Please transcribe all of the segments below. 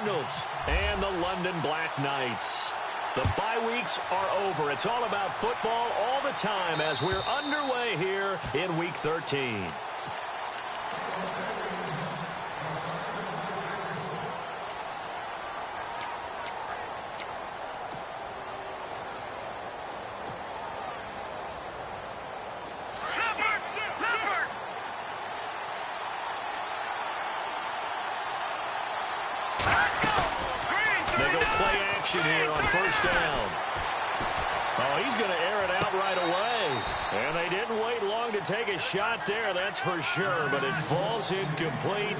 Cardinals and the London Black Knights. The bye weeks are over. It's all about football all the time as we're underway here in Week 13. Here on first down. Oh, he's going to air it out right away. And they didn't wait long to take a shot there, that's for sure. But it falls incomplete,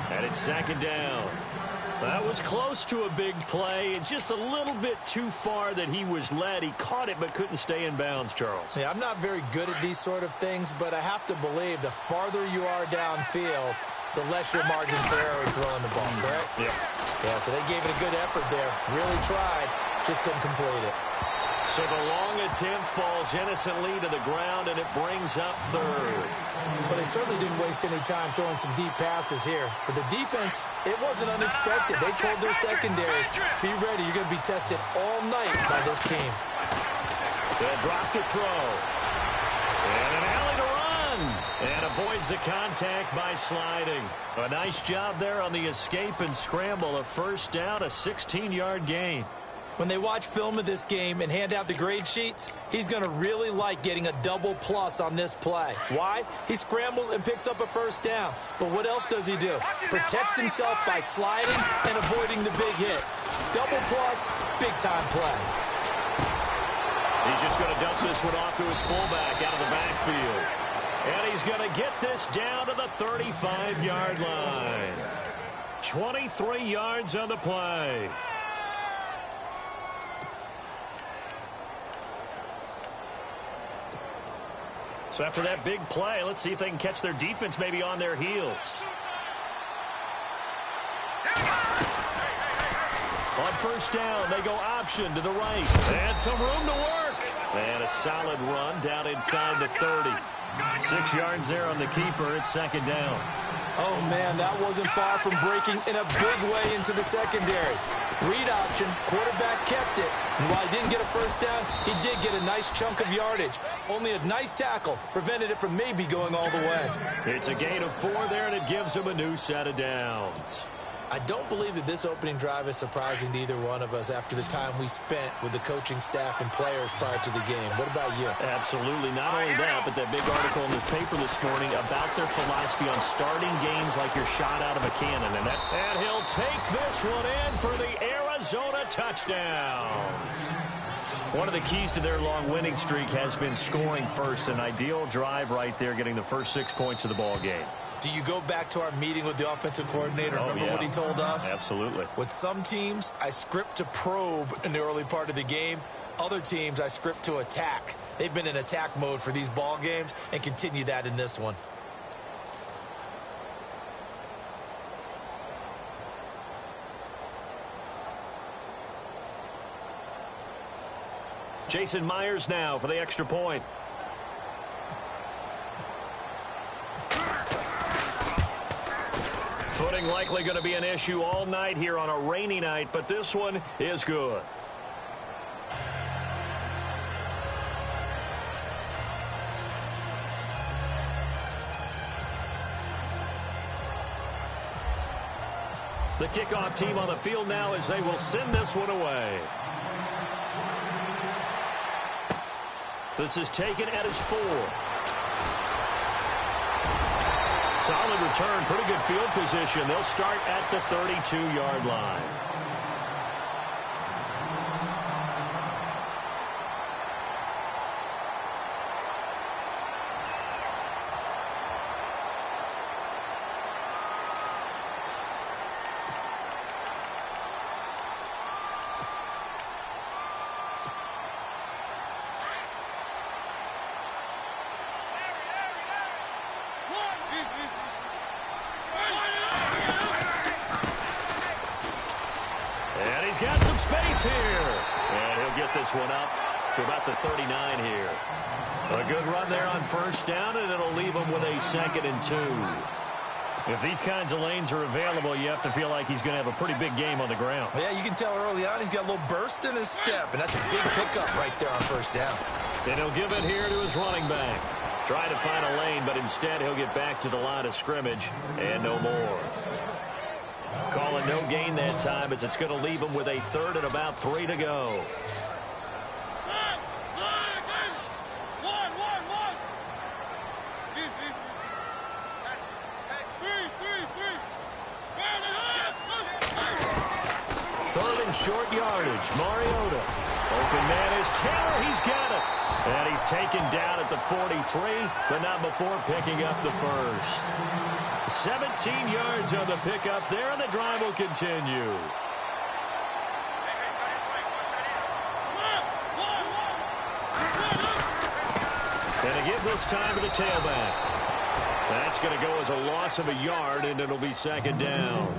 and it's second down. That was close to a big play. Just a little bit too far that he was led. He caught it but couldn't stay in bounds, Charles. Yeah, I'm not very good at these sort of things, but I have to believe the farther you are downfield, the less your margin for error in throwing the ball, correct? Yep. Yeah, so they gave it a good effort there. Really tried, just couldn't complete it. So the long attempt falls innocently to the ground, and it brings up third. Well, they certainly didn't waste any time throwing some deep passes here. For the defense, it wasn't unexpected. They told their secondary, be ready, you're going to be tested all night by this team. They'll drop to throw. And an alley to run. And avoids the contact by sliding. A nice job there on the escape and scramble. A first down, a 16-yard gain. When they watch film of this game and hand out the grade sheets, he's going to really like getting a double plus on this play. Why? He scrambles and picks up a first down. But what else does he do? Protects himself by sliding and avoiding the big hit. Double plus, big-time play. He's just going to dump this one off to his fullback out of the backfield. And he's going to get this down to the 35-yard line. 23 yards on the play. So after that big play, let's see if they can catch their defense maybe on their heels. On first down, they go option to the right. And some room to work. And a solid run down inside the 30. 6 yards there on the keeper. It's second down. Oh, man, that wasn't far from breaking in a big way into the secondary. Read option, quarterback kept it. And while he didn't get a first down, he did get a nice chunk of yardage. Only a nice tackle prevented it from maybe going all the way. It's a gain of 4 there, and it gives him a new set of downs. I don't believe that this opening drive is surprising to either one of us after the time we spent with the coaching staff and players prior to the game. What about you? Absolutely. Not only that, but that big article in the paper this morning about their philosophy on starting games like you're shot out of a cannon. And he'll take this one in for the Arizona touchdown. One of the keys to their long winning streak has been scoring first. An ideal drive right there, getting the first 6 points of the ball game. Do you go back to our meeting with the offensive coordinator? Remember what he told us? Absolutely. With some teams, I script to probe in the early part of the game. Other teams, I script to attack. They've been in attack mode for these ball games and continue that in this one. Jason Myers now for the extra point. Footing likely going to be an issue all night here on a rainy night, but this one is good. The kickoff team on the field now as they will send this one away. This is taken at his 4. Solid return, pretty good field position. They'll start at the 32-yard line. And he's got some space here. And he'll get this one up to about the 39 here. A good run there on first down, and it'll leave him with a 2nd and 2. If these kinds of lanes are available, you have to feel like he's going to have a pretty big game on the ground. Yeah, you can tell early on he's got a little burst in his step, and that's a big pickup right there on first down. And he'll give it here to his running back. Trying to find a lane, but instead he'll get back to the line of scrimmage and no more. Calling no gain that time as it's going to leave him with a 3rd and about 3 to go. Short yardage. Mariota. Open man is Taylor. He's got it. And he's taken down at the 43, but not before picking up the first. 17 yards on the pickup there, and the drive will continue. And a give this time to the tailback. That's going to go as a loss of a yard, and it'll be 2nd down.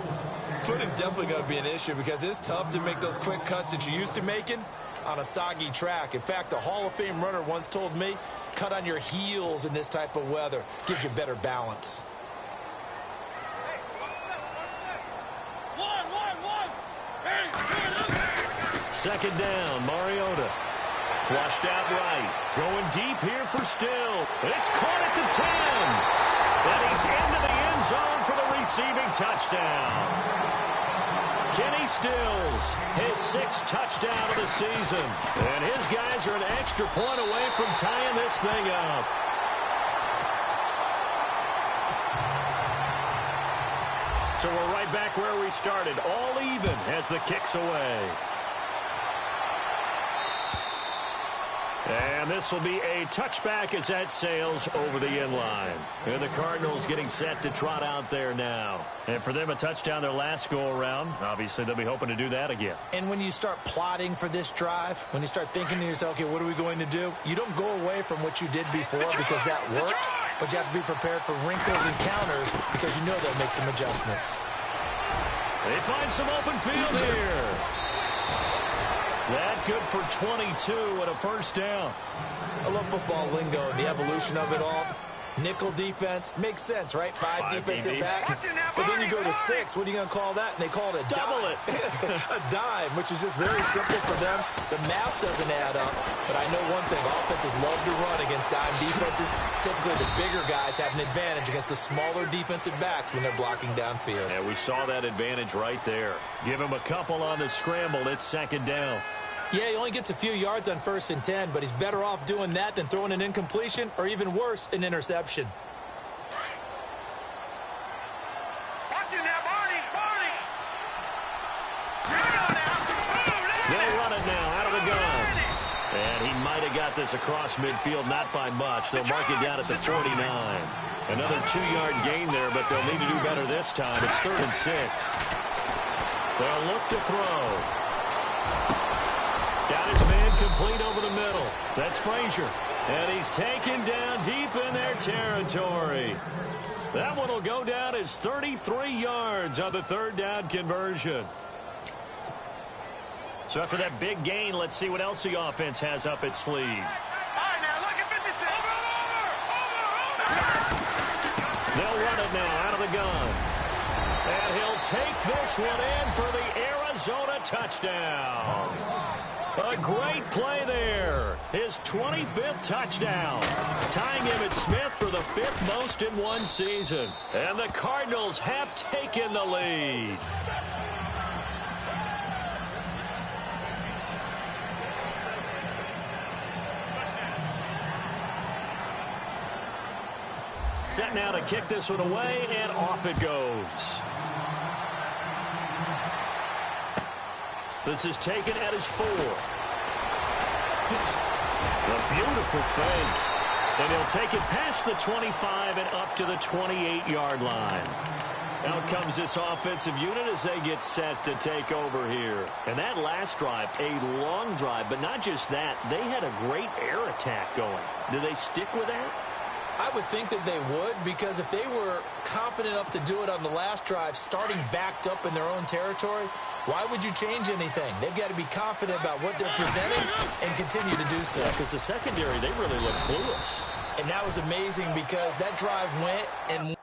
Footing's definitely going to be an issue because it's tough to make those quick cuts that you're used to making on a soggy track. In fact, a Hall of Fame runner once told me, cut on your heels in this type of weather. Gives you better balance. Second down, Mariota. Flushed out right. Going deep here for Still. It's caught at the 10. And he's into the end zone for the receiving touchdown. Kenny Stills, his 6th touchdown of the season. And his guys are an extra point away from tying this thing up. So we're right back where we started, all even as the kick's away. And this will be a touchback as that sails over the end line. And the Cardinals getting set to trot out there now. And for them, a touchdown their last go-around. Obviously, they'll be hoping to do that again. And when you start plotting for this drive, when you start thinking to yourself, okay, what are we going to do? You don't go away from what you did before because that worked. But you have to be prepared for wrinkles and counters because you know they'll make some adjustments. They find some open field here. That good for 22 and a 1st down. I love football lingo and the evolution of it all. Nickel defense makes sense, right? 5 defensive backs. But then you go to 6. What are you going to call that? And they call it a double dime. A dime, which is just very simple for them. The math doesn't add up. But I know one thing. Offenses love to run against dime defenses. Typically, the bigger guys have an advantage against the smaller defensive backs when they're blocking downfield. Yeah, we saw that advantage right there. Give him a couple on the scramble. It's 2nd down. Yeah, he only gets a few yards on 1st and 10, but he's better off doing that than throwing an incompletion or even worse, an interception. They'll run it now out of the gun. And he might have got this across midfield, not by much. They'll mark it down at the 49. Another 2-yard gain there, but they'll need to do better this time. It's 3rd and 6. They'll look to throw. Got his man complete over the middle. That's Frazier. And he's taken down deep in their territory. That one will go down as 33 yards on the 3rd down conversion. So after that big gain, let's see what else the offense has up its sleeve. They'll run it now out of the gun. And he'll take this one in for the Arizona touchdown. A great play there. His 25th touchdown. Tying him at Smith for the 5th most in one season. And the Cardinals have taken the lead. Set now to kick this one away, and off it goes. This is taken at his 4. A beautiful fake. And he'll take it past the 25 and up to the 28-yard line. Out comes this offensive unit as they get set to take over here. And that last drive, a long drive, but not just that. They had a great air attack going. Do they stick with that? I would think that they would, because if they were confident enough to do it on the last drive, starting backed up in their own territory, why would you change anything? They've got to be confident about what they're presenting and continue to do so. Yeah, because the secondary, they really look clueless. And that was amazing because that drive went and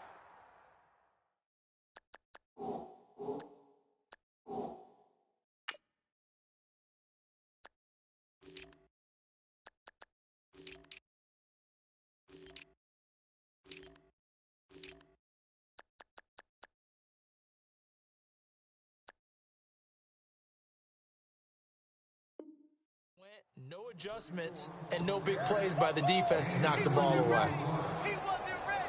No adjustments and no big plays by the defense to knock the ball away. He wasn't ready.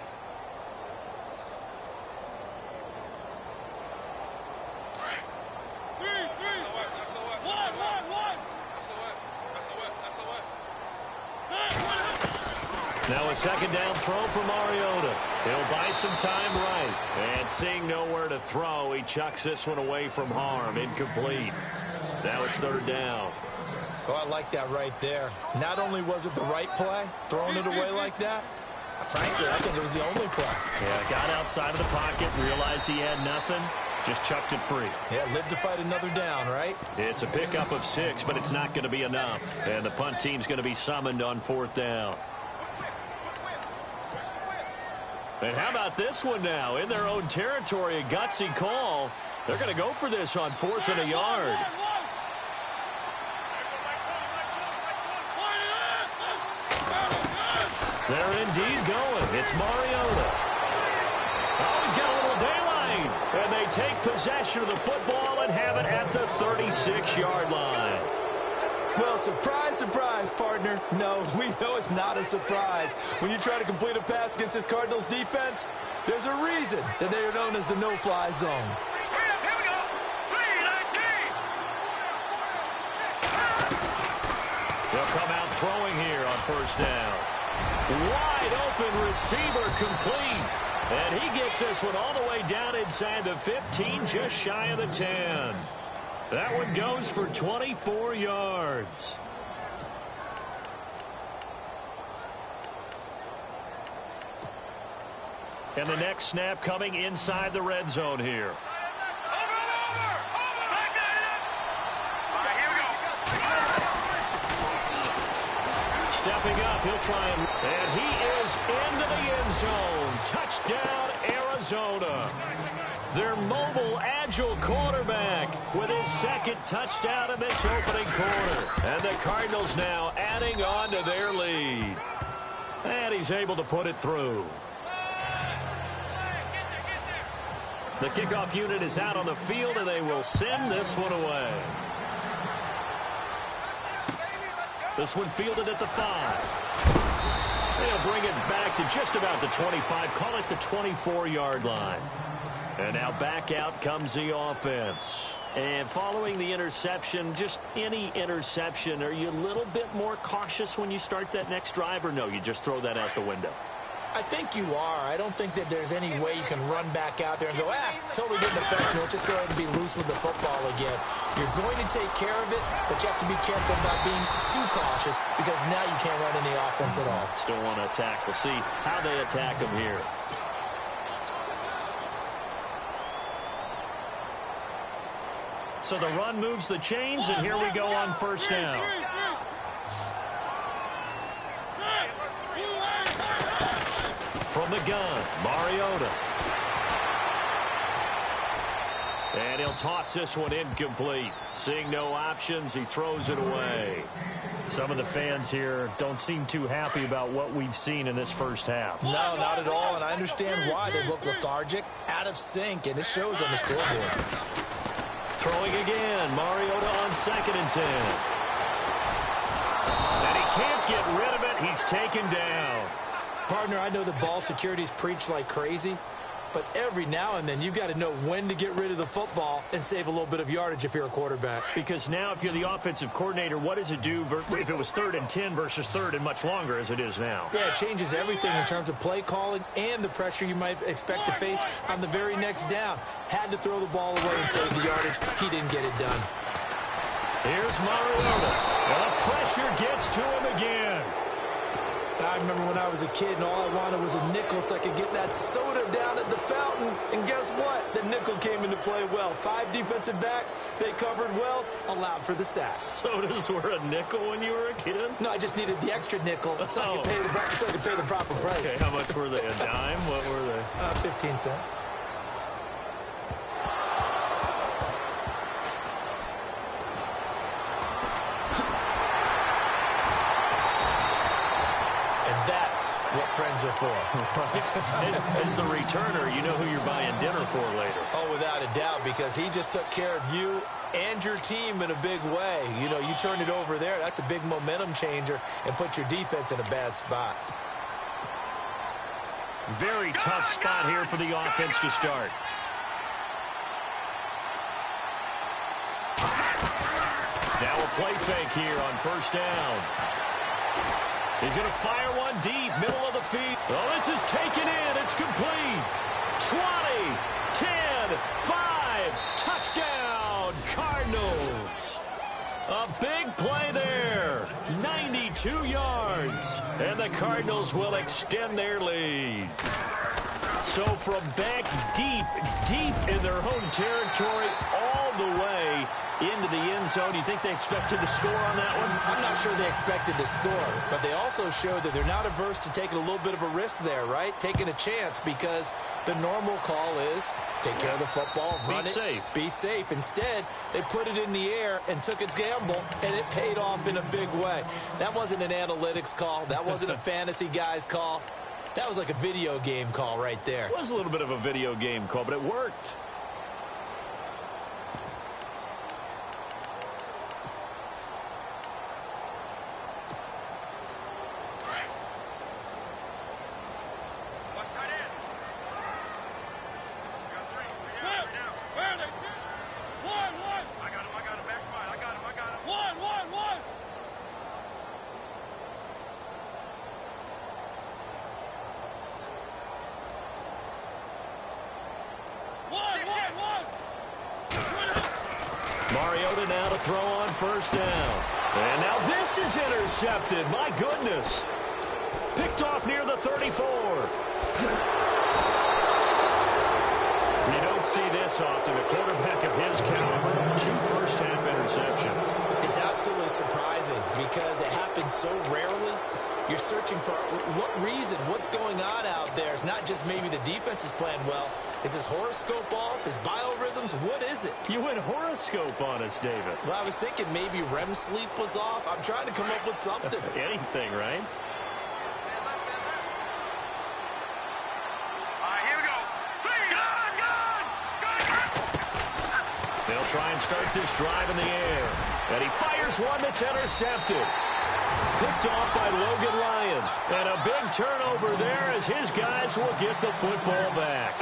Now a second down throw for Mariota. He'll buy some time right. And seeing nowhere to throw, he chucks this one away from harm. Incomplete. Now it's third down. Oh, I like that right there. Not only was it the right play, throwing it away like that, frankly, I think it was the only play. Yeah, got outside of the pocket, realized he had nothing, just chucked it free. Yeah, live to fight another down, right? It's a pickup of 6, but it's not going to be enough. And the punt team's going to be summoned on fourth down. And how about this one now? In their own territory, a gutsy call. They're going to go for this on 4th and a yard. They're indeed going. It's Mariota. Oh, he's got a little daylight. And they take possession of the football and have it at the 36-yard line. Well, surprise, surprise, partner. No, we know it's not a surprise. When you try to complete a pass against this Cardinals defense, there's a reason that they are known as the no-fly zone. They'll come out throwing here on first down. Wide open receiver complete. And he gets this one all the way down inside the 15, just shy of the 10. That one goes for 24 yards. And the next snap coming inside the red zone here. Stepping up, he'll try and he is into the end zone. Touchdown, Arizona. Their mobile, agile quarterback with his second touchdown in this opening quarter. And the Cardinals now adding on to their lead. And he's able to put it through. The kickoff unit is out on the field, and they will send this one away. This one fielded at the 5. They'll bring it back to just about the 25. Call it the 24-yard line. And now back out comes the offense. And following the interception, just any interception, are you a little bit more cautious when you start that next drive, or no, you just throw that out the window? I think you are. I don't think that there's any way you can run back out there and go, totally didn't affect me. Let's just go ahead and be loose with the football again. You're going to take care of it, but you have to be careful about being too cautious because now you can't run any offense at all. Still want to attack. We'll see how they attack him here. So the run moves the chains, and here we go on first down. From the gun, Mariota. And he'll toss this one incomplete. Seeing no options, he throws it away. Some of the fans here don't seem too happy about what we've seen in this first half. No, not at all, and I understand why. They look lethargic, out of sync, and it shows on the scoreboard. Throwing again, Mariota on 2nd and 10. And he can't get rid of it. He's taken down. Partner, I know the ball security's preached like crazy, but every now and then you've got to know when to get rid of the football and save a little bit of yardage if you're a quarterback. Because now if you're the offensive coordinator, what does it do if it was 3rd and 10 versus 3rd and much longer as it is now? Yeah, it changes everything in terms of play calling and the pressure you might expect to face on the very next down. Had to throw the ball away and save the yardage. He didn't get it done. Here's Mariota. The pressure gets to him again. I remember when I was a kid and all I wanted was a nickel so I could get that soda down at the fountain. And guess what? The nickel came into play well. 5 defensive backs, they covered well, allowed for the sacks. Sodas were a nickel when you were a kid? No, I just needed the extra nickel so I could pay the proper price. Okay, how much were they? A dime? What were they? 15 cents. What friends are for. As the returner, you know who you're buying dinner for later. Oh, without a doubt, because he just took care of you and your team in a big way. You know, you turn it over there, that's a big momentum changer and put your defense in a bad spot. Very tough spot here for the offense to start. Now a play fake here on first down. He's going to fire one deep, middle of the field. Oh, this is taken in. It's complete. 20, 10, 5, touchdown, Cardinals. A big play there, 92 yards, and the Cardinals will extend their lead. So from back deep in their home territory, all the way into the end zone. You think they expected to score on that one? I'm not sure they expected to score, but they also showed that they're not averse to taking a little bit of a risk there, right? Taking a chance, because the normal call is take care of the football, run it, be safe. Instead, they put it in the air and took a gamble, and it paid off in a big way. That wasn't an analytics call. That wasn't a fantasy guy's call. That was like a video game call right there. It was a little bit of a video game call, but it worked. Mariota now to throw on first down. And now this is intercepted. My goodness. Picked off near the 34. You don't see this often. A quarterback of his caliber, 2 first-half interceptions. It's absolutely surprising because it happens so rarely. You're searching for what reason, what's going on out there. It's not just maybe the defense is playing well. Is his horoscope off? His biorhythms? What is it? You went horoscope on us, David. Well, I was thinking maybe REM sleep was off. I'm trying to come up with something. Anything, right? Here we go. They'll try and start this drive in the air. And he fires one that's intercepted. Picked off by Logan Lyon. And a big turnover there as his guys will get the football back.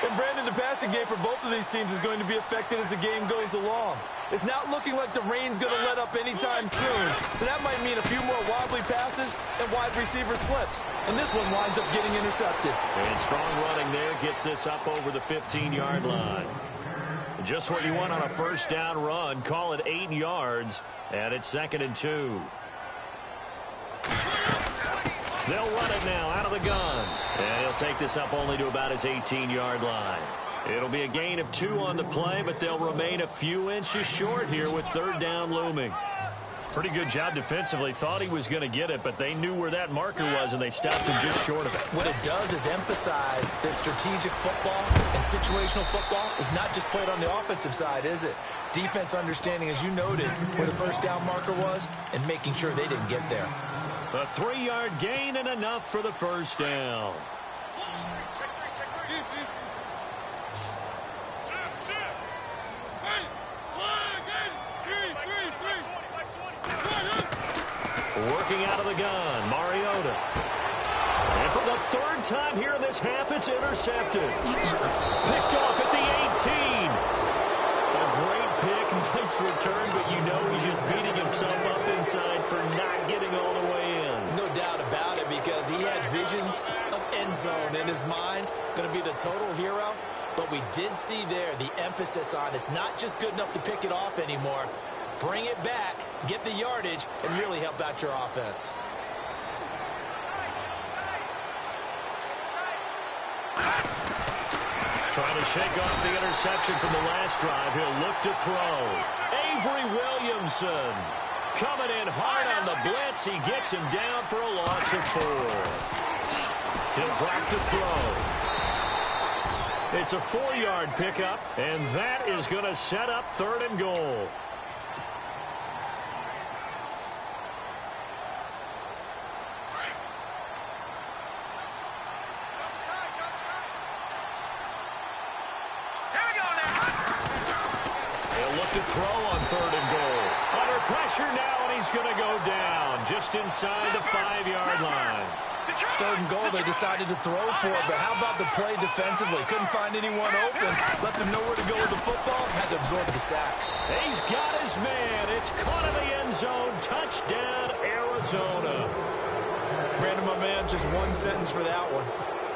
And Brandon, the passing game for both of these teams is going to be affected as the game goes along. It's not looking like the rain's going to let up anytime soon. So that might mean a few more wobbly passes and wide receiver slips. And this one winds up getting intercepted. And strong running there gets this up over the 15-yard line. Just what you want on a first down run. Call it 8 yards. And it's 2nd and 2. They'll run it now out of the gun. And he'll take this up only to about his 18-yard line. It'll be a gain of 2 on the play, but they'll remain a few inches short here with 3rd down looming. Pretty good job defensively. Thought he was going to get it, but they knew where that marker was, and they stopped him just short of it. What it does is emphasize that strategic football and situational football is not just played on the offensive side, is it? Defense understanding, as you noted, where the first down marker was and making sure they didn't get there. A 3-yard gain and enough for the first down. Working out of the gun, Mariota. And for the 3rd time here in this half, it's intercepted. Picked off at the 18. A great pick, nice return, but you know he's just beating himself up inside for not getting all the way in. No doubt about it, because he had visions of end zone in his mind. Going to be the total hero. But we did see there the emphasis on it's not just good enough to pick it off anymore. Bring it back, get the yardage, and really help out your offense. Trying to shake off the interception from the last drive. He'll look to throw. Avery Williamson coming in hard on the blitz. He gets him down for a loss of 4. He'll drop to throw. It's a 4-yard pickup, and that is going to set up 3rd and goal. They'll look to throw on 3rd and goal. Under pressure now, and he's going to go down just inside the 5-yard line. 3rd and goal, they decided to throw for it, but how about the play defensively? Couldn't find anyone open, left him nowhere to go with the football, had to absorb the sack. He's got his man. It's caught in the end zone. Touchdown, Arizona. Brandon, my man, just one sentence for that one.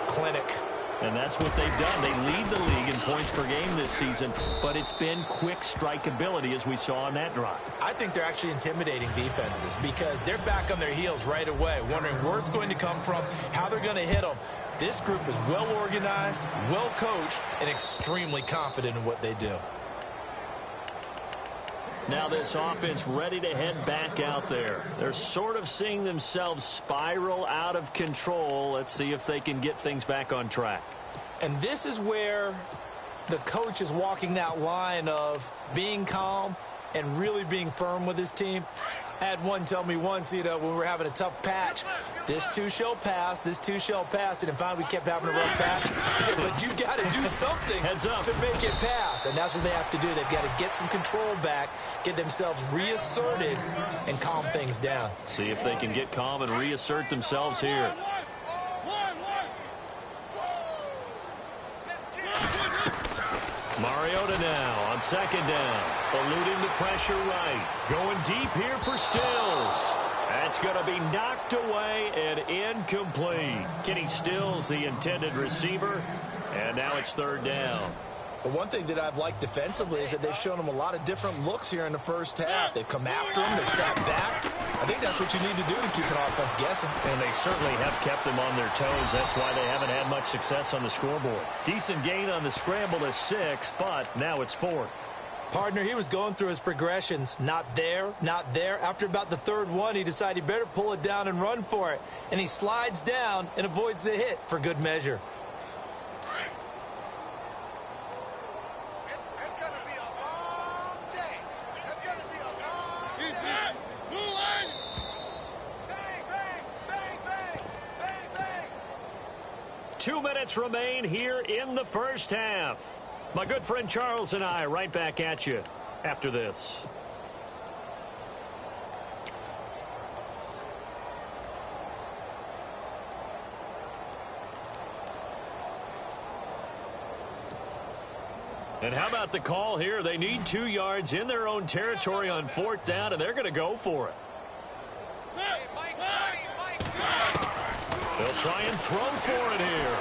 Clinic. And that's what they've done. They lead the league in points per game this season, but it's been quick strikeability as we saw on that drive. I think they're actually intimidating defenses because they're back on their heels right away, wondering where it's going to come from, how they're going to hit them. This group is well organized, well coached, and extremely confident in what they do. Now this offense ready to head back out there. They're sort of seeing themselves spiral out of control. Let's see if they can get things back on track. And this is where the coach is walking that line of being calm and really being firm with his team. I had one tell me once, when we were having a tough patch, this too shall pass, this too shall pass, and finally we kept having a rough patch. He said, but you got to do something to make it pass, and that's what they have to do. They've got to get some control back, get themselves reasserted, and calm things down. See if they can get calm and reassert themselves here. Mariota now on 2nd down, eluding the pressure right. Going deep here for Stills. That's going to be knocked away and incomplete. Kenny Stills, the intended receiver, and now it's 3rd down. But one thing that I've liked defensively is that they've shown them a lot of different looks here in the first half. They've come after them. They've sat back. I think that's what you need to do to keep an offense guessing. And they certainly have kept them on their toes. That's why they haven't had much success on the scoreboard. Decent gain on the scramble to 6, but now it's 4th. Partner, he was going through his progressions. Not there, not there. After about the 3rd one, he decided he better pull it down and run for it. And he slides down and avoids the hit for good measure. It's going to be a long day. It's going to be a long day. Bang, bang, bang, bang, bang, bang. 2 minutes remain here in the first half. My good friend Charles and I right back at you after this. And how about the call here? They need 2 yards in their own territory on 4th down, and they're going to go for it. They'll try and throw for it here.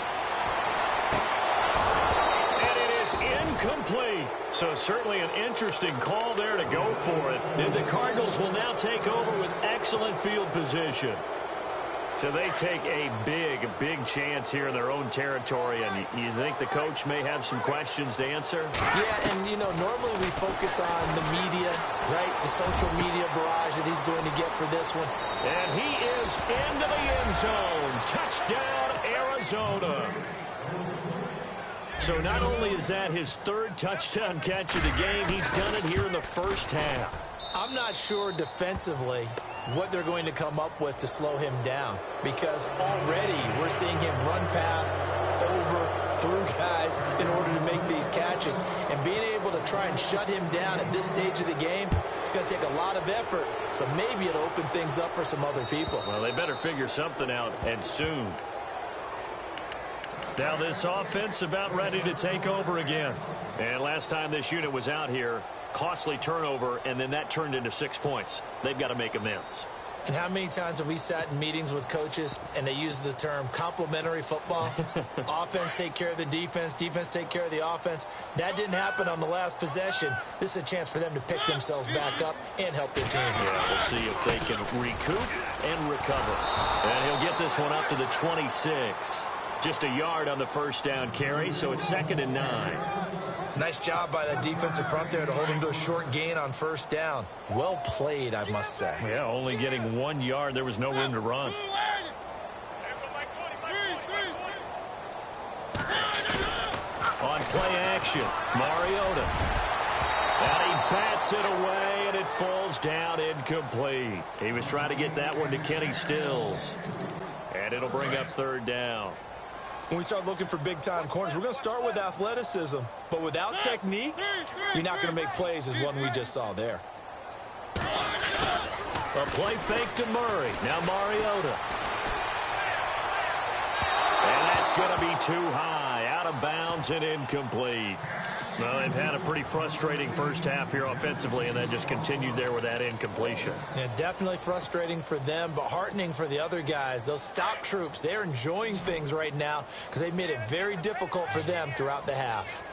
Incomplete. So certainly an interesting call there to go for it. And the Cardinals will now take over with excellent field position. So they take a big chance here in their own territory. And you think the coach may have some questions to answer? Yeah, and, normally we focus on the media, right? The social media barrage that he's going to get for this one. And he is into the end zone. Touchdown, Arizona. So not only is that his 3rd touchdown catch of the game, he's done it here in the first half. I'm not sure defensively what they're going to come up with to slow him down, because already we're seeing him run past, over, through guys in order to make these catches. And being able to try and shut him down at this stage of the game, it's going to take a lot of effort. So maybe it'll open things up for some other people. Well, they better figure something out, and soon. Now this offense about ready to take over again. And last time this unit was out here, costly turnover, and then that turned into 6 points. They've got to make amends. And how many times have we sat in meetings with coaches and they use the term complementary football? Offense take care of the defense, defense take care of the offense. That didn't happen on the last possession. This is a chance for them to pick themselves back up and help their team. Yeah, we'll see if they can recoup and recover. And he'll get this one up to the 26. Just a yard on the first down carry, so it's 2nd and 9. Nice job by that defensive front there to hold him to a short gain on first down. Well played, I must say. Yeah, only getting 1 yard. There was no room to run. On play action, Mariota. And he bats it away, and it falls down incomplete. He was trying to get that one to Kenny Stills. And it'll bring up 3rd down. when we start looking for big-time corners, we're going to start with athleticism. But without technique, you're not going to make plays as one we just saw there. A play fake to Murray. Now Mariota. And that's going to be too high. Out of bounds and incomplete. Well, they've had a pretty frustrating first half here offensively, and that just continued there with that incompletion. Yeah, definitely frustrating for them, but heartening for the other guys. Those stop troops, they're enjoying things right now because they've made it very difficult for them throughout the half.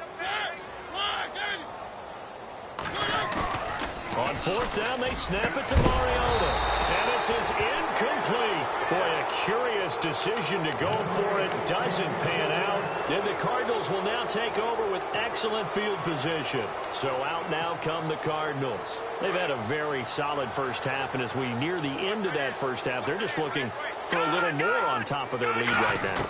On fourth down, they snap it to Mariota. And this is incomplete. Boy, a curious decision to go for it. Doesn't pan out. And the Cardinals will now take over with excellent field position. So out now come the Cardinals. They've had a very solid first half, and as we near the end of that first half, they're just looking for a little more on top of their lead right now.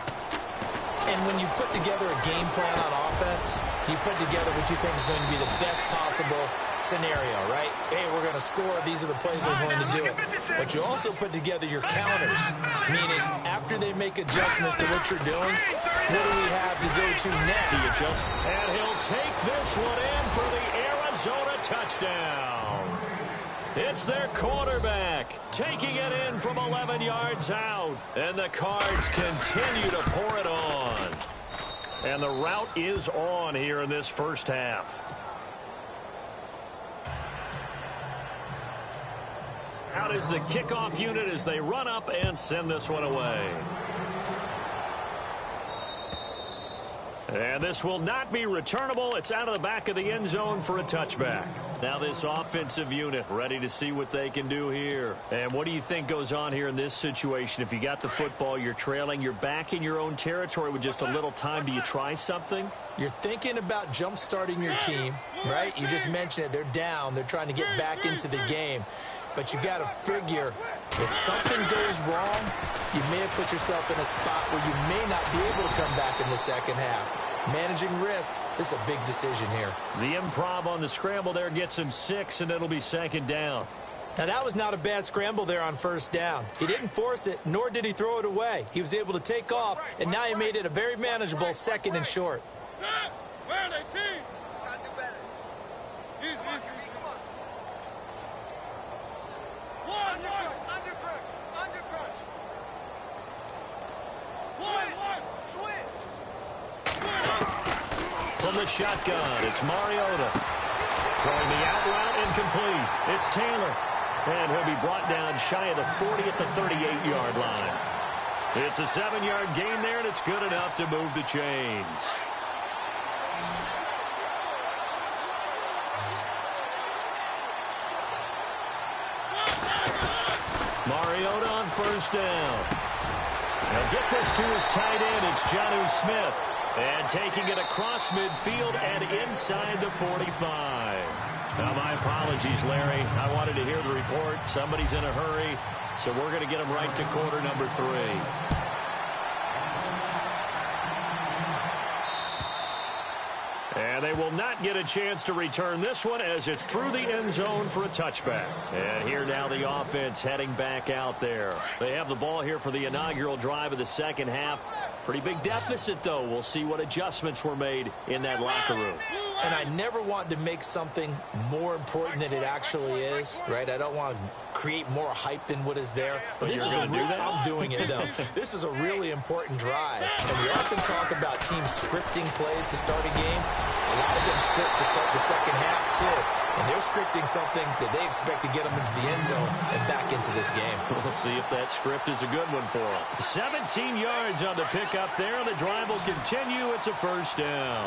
And when you put together a game plan on offense, you put together what you think is going to be the best possible scenario, right? Hey, we're going to score. These are the plays they're going to do it. But you also put together your counters, meaning after they make adjustments to what you're doing, what do we have to go to next? And he'll take this one in for the Arizona touchdown. It's their quarterback taking it in from 11 yards out. And the Cards continue to pour it on. And the route is on here in this first half. Out is the kickoff unit as they run up and send this one away. And this will not be returnable. It's out of the back of the end zone for a touchback. Now this offensive unit ready to see what they can do here. And what do you think goes on here in this situation? If you got the football, you're trailing, you're back in your own territory with just a little time. Do you try something? You're thinking about jump-starting your team, right? You just mentioned it. They're down. They're trying to get back into the game. But you got to figure if something goes wrong, you may have put yourself in a spot where you may not be able to come back in the second half. Managing risk, this is a big decision here. The improv on the scramble there gets him 6, and it'll be second down. Now, that was not a bad scramble there on first down. He didn't force it, nor did he throw it away. He was able to take off, and now he made it a very manageable second and short. Where are they, team? Gotta do better. Easy, come on, QB, come on. Under crunch. Switch. From the shotgun, it's Mariota. Throwing the out route, incomplete. It's Taylor. And he'll be brought down shy of the 40 at the 38-yard line. It's a 7-yard gain there, and it's good enough to move the chains. Mariota on first down. He'll get this to his tight end. It's Jonnu Smith. And taking it across midfield and inside the 45. Now, my apologies, Larry. I wanted to hear the report. Somebody's in a hurry, so we're going to get him right to quarter number 3. And they will not get a chance to return this one as it's through the end zone for a touchback. And here now the offense heading back out there. They have the ball here for the inaugural drive of the second half. Pretty big deficit, though. We'll see what adjustments were made in that locker room. And I never want to make something more important than it actually is, right? I don't want to create more hype than what is there. But this is I'm doing it, though. This is a really important drive. And we often talk about teams scripting plays to start a game. A lot of them script to start the second half, too. And they're scripting something that they expect to get them into the end zone and back into this game. We'll see if that script is a good one for them. 17 yards on the pickup there. The drive will continue. It's a first down.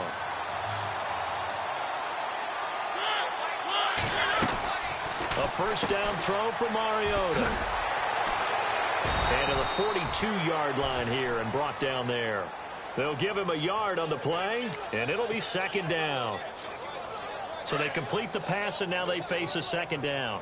A first down throw for Mariota. And to the 42-yard line here and brought down there. They'll give him a yard on the play, and it'll be second down. So they complete the pass, and now they face a second down.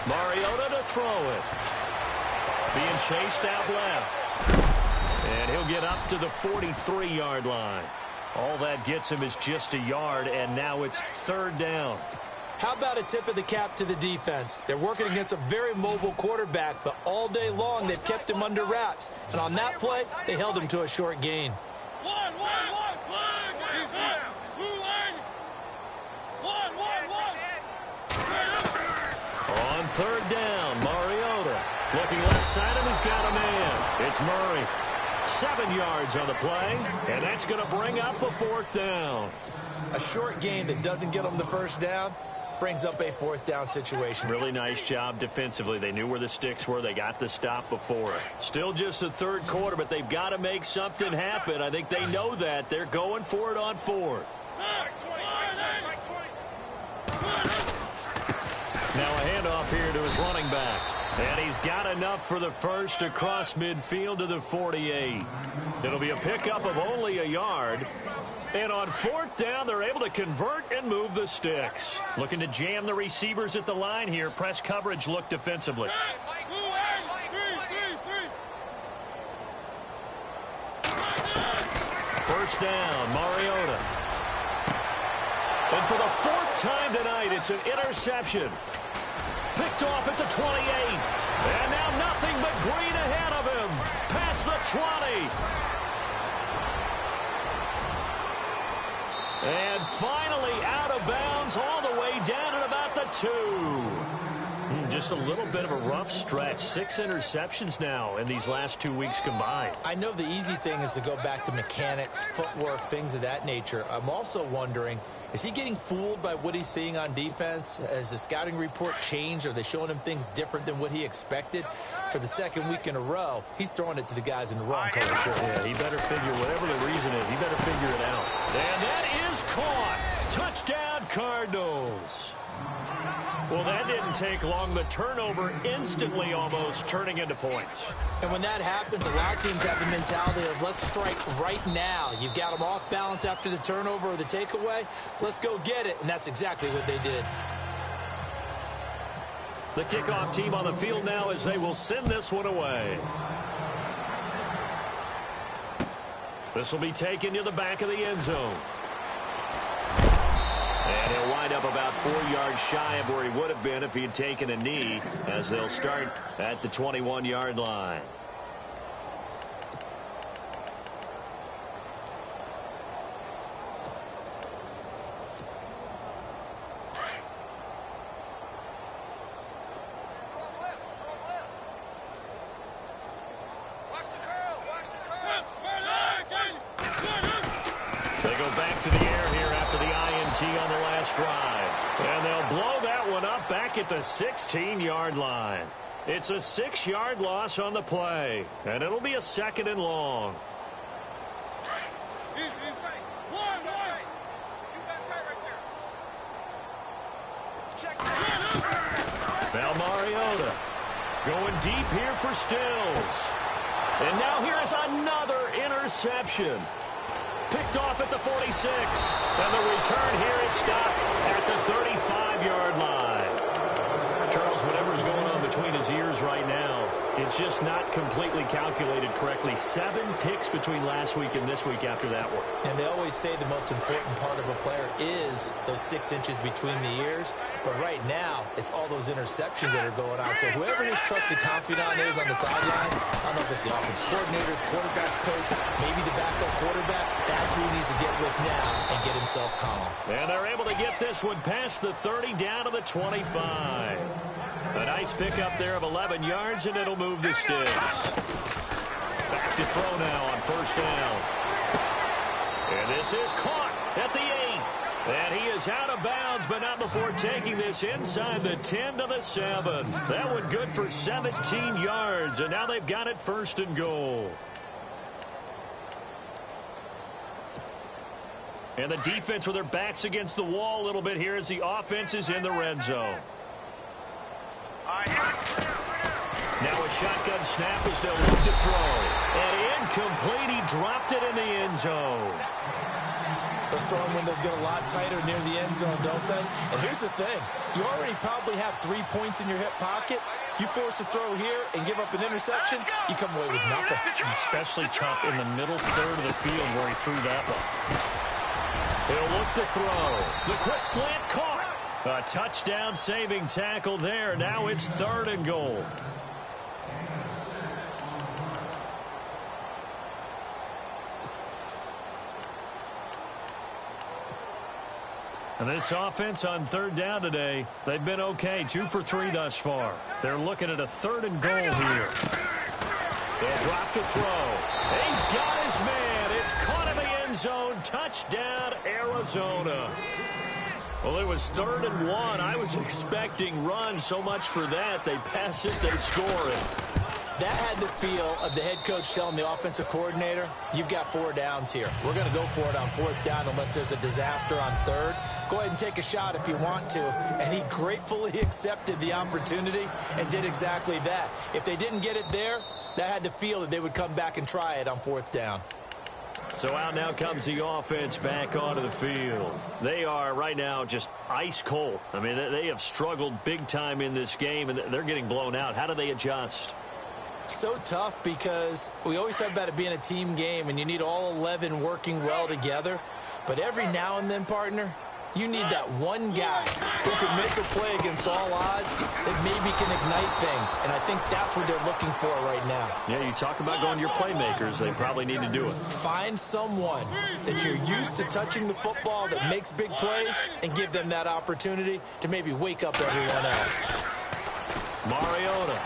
Mariota to throw it. Being chased out left. And he'll get up to the 43-yard line. All that gets him is just a yard, and now it's 3rd down. How about a tip of the cap to the defense? They're working against a very mobile quarterback, but all day long they've kept him under wraps. And on that play, they held him to a short gain. On 3rd down, Mariota. Looking left side of him, he's got a man. It's Murray. 7 yards on the play, and that's going to bring up a 4th down. A short gain that doesn't get them the 1st down brings up a 4th down situation. Really nice job defensively. They knew where the sticks were. They got the stop before it. Still just the 3rd quarter, but they've got to make something happen. I think they know that. They're going for it on 4th. Now a handoff here to his running back. And he's got enough for the first across midfield to the 48. It'll be a pickup of only a yard. And on 4th down, they're able to convert and move the sticks. Looking to jam the receivers at the line here. Press coverage look defensively. First down, Mariota. And for the 4th time tonight, it's an interception. Picked off at the 28. And now nothing but green ahead of him. Past the 20. And finally out of bounds all the way down at about the 2. Just a little bit of a rough stretch. 6 interceptions now in these last 2 weeks combined. I know the easy thing is to go back to mechanics, footwork, things of that nature. I'm also wondering, is he getting fooled by what he's seeing on defense? Has the scouting report changed? Are they showing him things different than what he expected? For the 2nd week in a row, he's throwing it to the guys in the wrong color shirt. Yeah, he better figure, whatever the reason is, he better figure it out. And that is caught. Touchdown, Cardinals. Well, that didn't take long. The turnover instantly almost turning into points. And when that happens, a lot of teams have the mentality of let's strike right now. You've got them off balance after the turnover or the takeaway. Let's go get it. And that's exactly what they did. The kickoff team on the field now as they will send this one away. This will be taken to the back of the end zone. And he'll wind up about 4 yards shy of where he would have been if he had taken a knee, as they'll start at the 21-yard line. They go back to the air here after the INT on the last drive. And they'll blow that one up back at the 16-yard line. It's a 6-yard loss on the play. And it'll be a 2nd and long. Now Mariota going deep here for Stills. And now here is another interception. Picked off at the 46. And the return here is stopped at the 35-yard line. Charles, whatever's going on between his ears right now, it's just not completely calculated correctly. 7 picks between last week and this week after that one. And they always say the most important part of a player is those 6 inches between the ears. But right now, it's all those interceptions that are going on. So whoever his trusted confidant is on the sideline, I don't know if it's the offensive coordinator, quarterback's coach, maybe the backup quarterback, that's who he needs to get with now and get himself calm. And they're able to get this one past the 30 down to the 25. A nice pickup there of 11 yards, and it'll move the sticks. Back to throw now on first down. And this is caught at the 8. And he is out of bounds, but not before taking this inside the 10 to the 7. That one good for 17 yards, and now they've got it 1st and goal. And the defense with their backs against the wall a little bit here as the offense is in the red zone. Now a shotgun snap as they'll look to throw. And incomplete. He dropped it in the end zone. Those throwing windows get a lot tighter near the end zone, don't they? And here's the thing. You already probably have 3 points in your hip pocket. You force a throw here and give up an interception, you come away with nothing. Especially tough in the middle third of the field where he threw that one. He'll look to throw. The quick slant caught. A touchdown-saving tackle there. Now it's 3rd and goal. And this offense on 3rd down today, they've been okay. 2 for 3 thus far. They're looking at a 3rd and goal here. They'll drop to throw. He's got his man. It's caught in the end zone. Touchdown, Arizona. Well, it was 3rd and 1. I was expecting run. So much for that. They pass it, they score it. That had the feel of the head coach telling the offensive coordinator, you've got 4 downs here. We're going to go for it on 4th down unless there's a disaster on 3rd. Go ahead and take a shot if you want to. And he gratefully accepted the opportunity and did exactly that. If they didn't get it there, that had the feel that they would come back and try it on 4th down. So out now comes the offense back onto the field. They are right now just ice cold. I mean, they have struggled big time in this game, and they're getting blown out. How do they adjust? So tough because we always talk about it being a team game, and you need all 11 working well together. But every now and then, partner, you need that one guy who can make a play against all odds that maybe can ignite things. And I think that's what they're looking for right now. Yeah, you talk about going to your playmakers. They probably need to do it. Find someone that you're used to touching the football that makes big plays and give them that opportunity to maybe wake up everyone else. Mariota.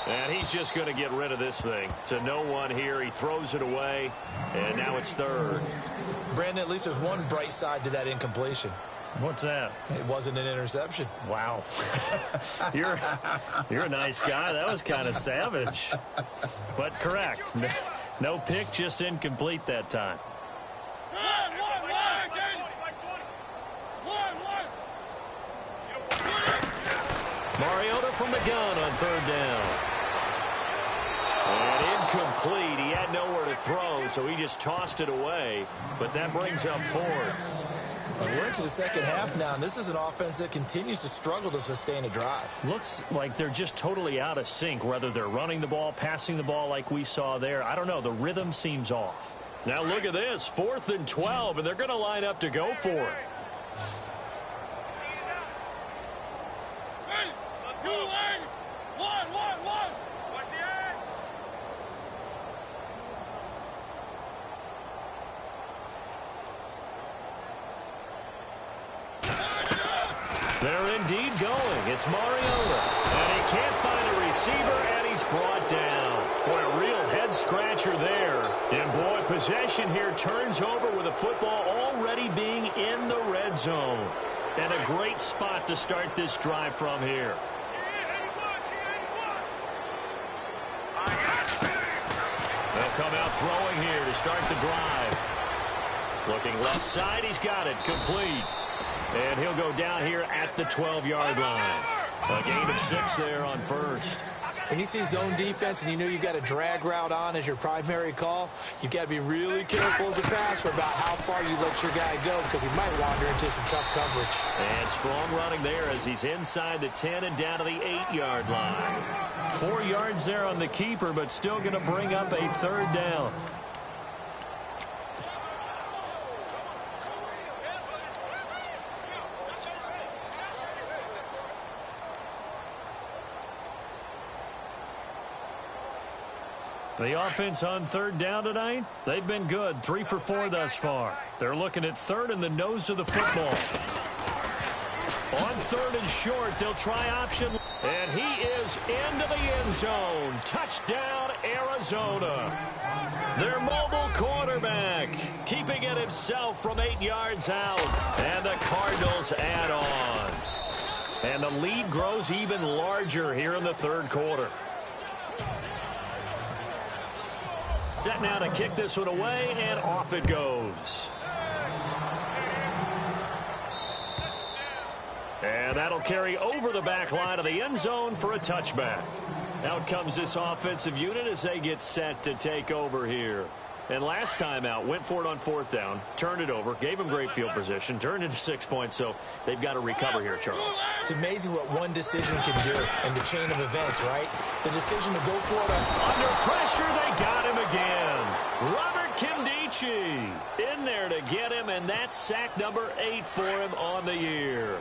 And he's just going to get rid of this thing. To no one here. He throws it away, and now it's 3rd. Brandon, at least there's one bright side to that incompletion. What's that? It wasn't an interception. Wow. You're a nice guy. That was kind of savage. But correct. No pick, just incomplete that time. Mariota from the gun on 3rd down. And incomplete. He had nowhere to throw, so he just tossed it away. But that brings up 4th. We're into the second half now, and this is an offense that continues to struggle to sustain a drive. Looks like they're just totally out of sync, whether they're running the ball, passing the ball like we saw there. I don't know. The rhythm seems off. Now look at this. 4th and 12, and they're going to line up to go for it. They're indeed going. It's Mariota. And he can't find a receiver, and he's brought down. Boy, a real head-scratcher there. And, boy, possession here turns over with the football already being in the red zone. And a great spot to start this drive from here. They'll come out throwing here to start the drive. Looking left side, he's got it. Complete. And he'll go down here at the 12-yard line. A gain of 6 there on 1st. When you see zone defense and you know you've got a drag route on as your primary call, you've got to be really careful as a passer about how far you let your guy go because he might wander into some tough coverage. And strong running there as he's inside the 10 and down to the 8-yard line. 4 yards there on the keeper, but still going to bring up a 3rd down. The offense on 3rd down tonight, they've been good. 3 for 4 thus far. They're looking at 3rd in the nose of the football. On 3rd and short, they'll try option. And he is into the end zone. Touchdown, Arizona. Their mobile quarterback keeping it himself from 8 yards out. And the Cardinals add on. And the lead grows even larger here in the 3rd quarter. Set now to kick this one away, and off it goes. And that'll carry over the back line of the end zone for a touchback. Out comes this offensive unit as they get set to take over here. And last time out, went for it on 4th down, turned it over, gave them great field position, turned into 6 points, so they've got to recover here, Charles. It's amazing what one decision can do in the chain of events, right? The decision to go for it under pressure, they got him again. Robert Kimdichie in there to get him, and that's sack number 8 for him on the year.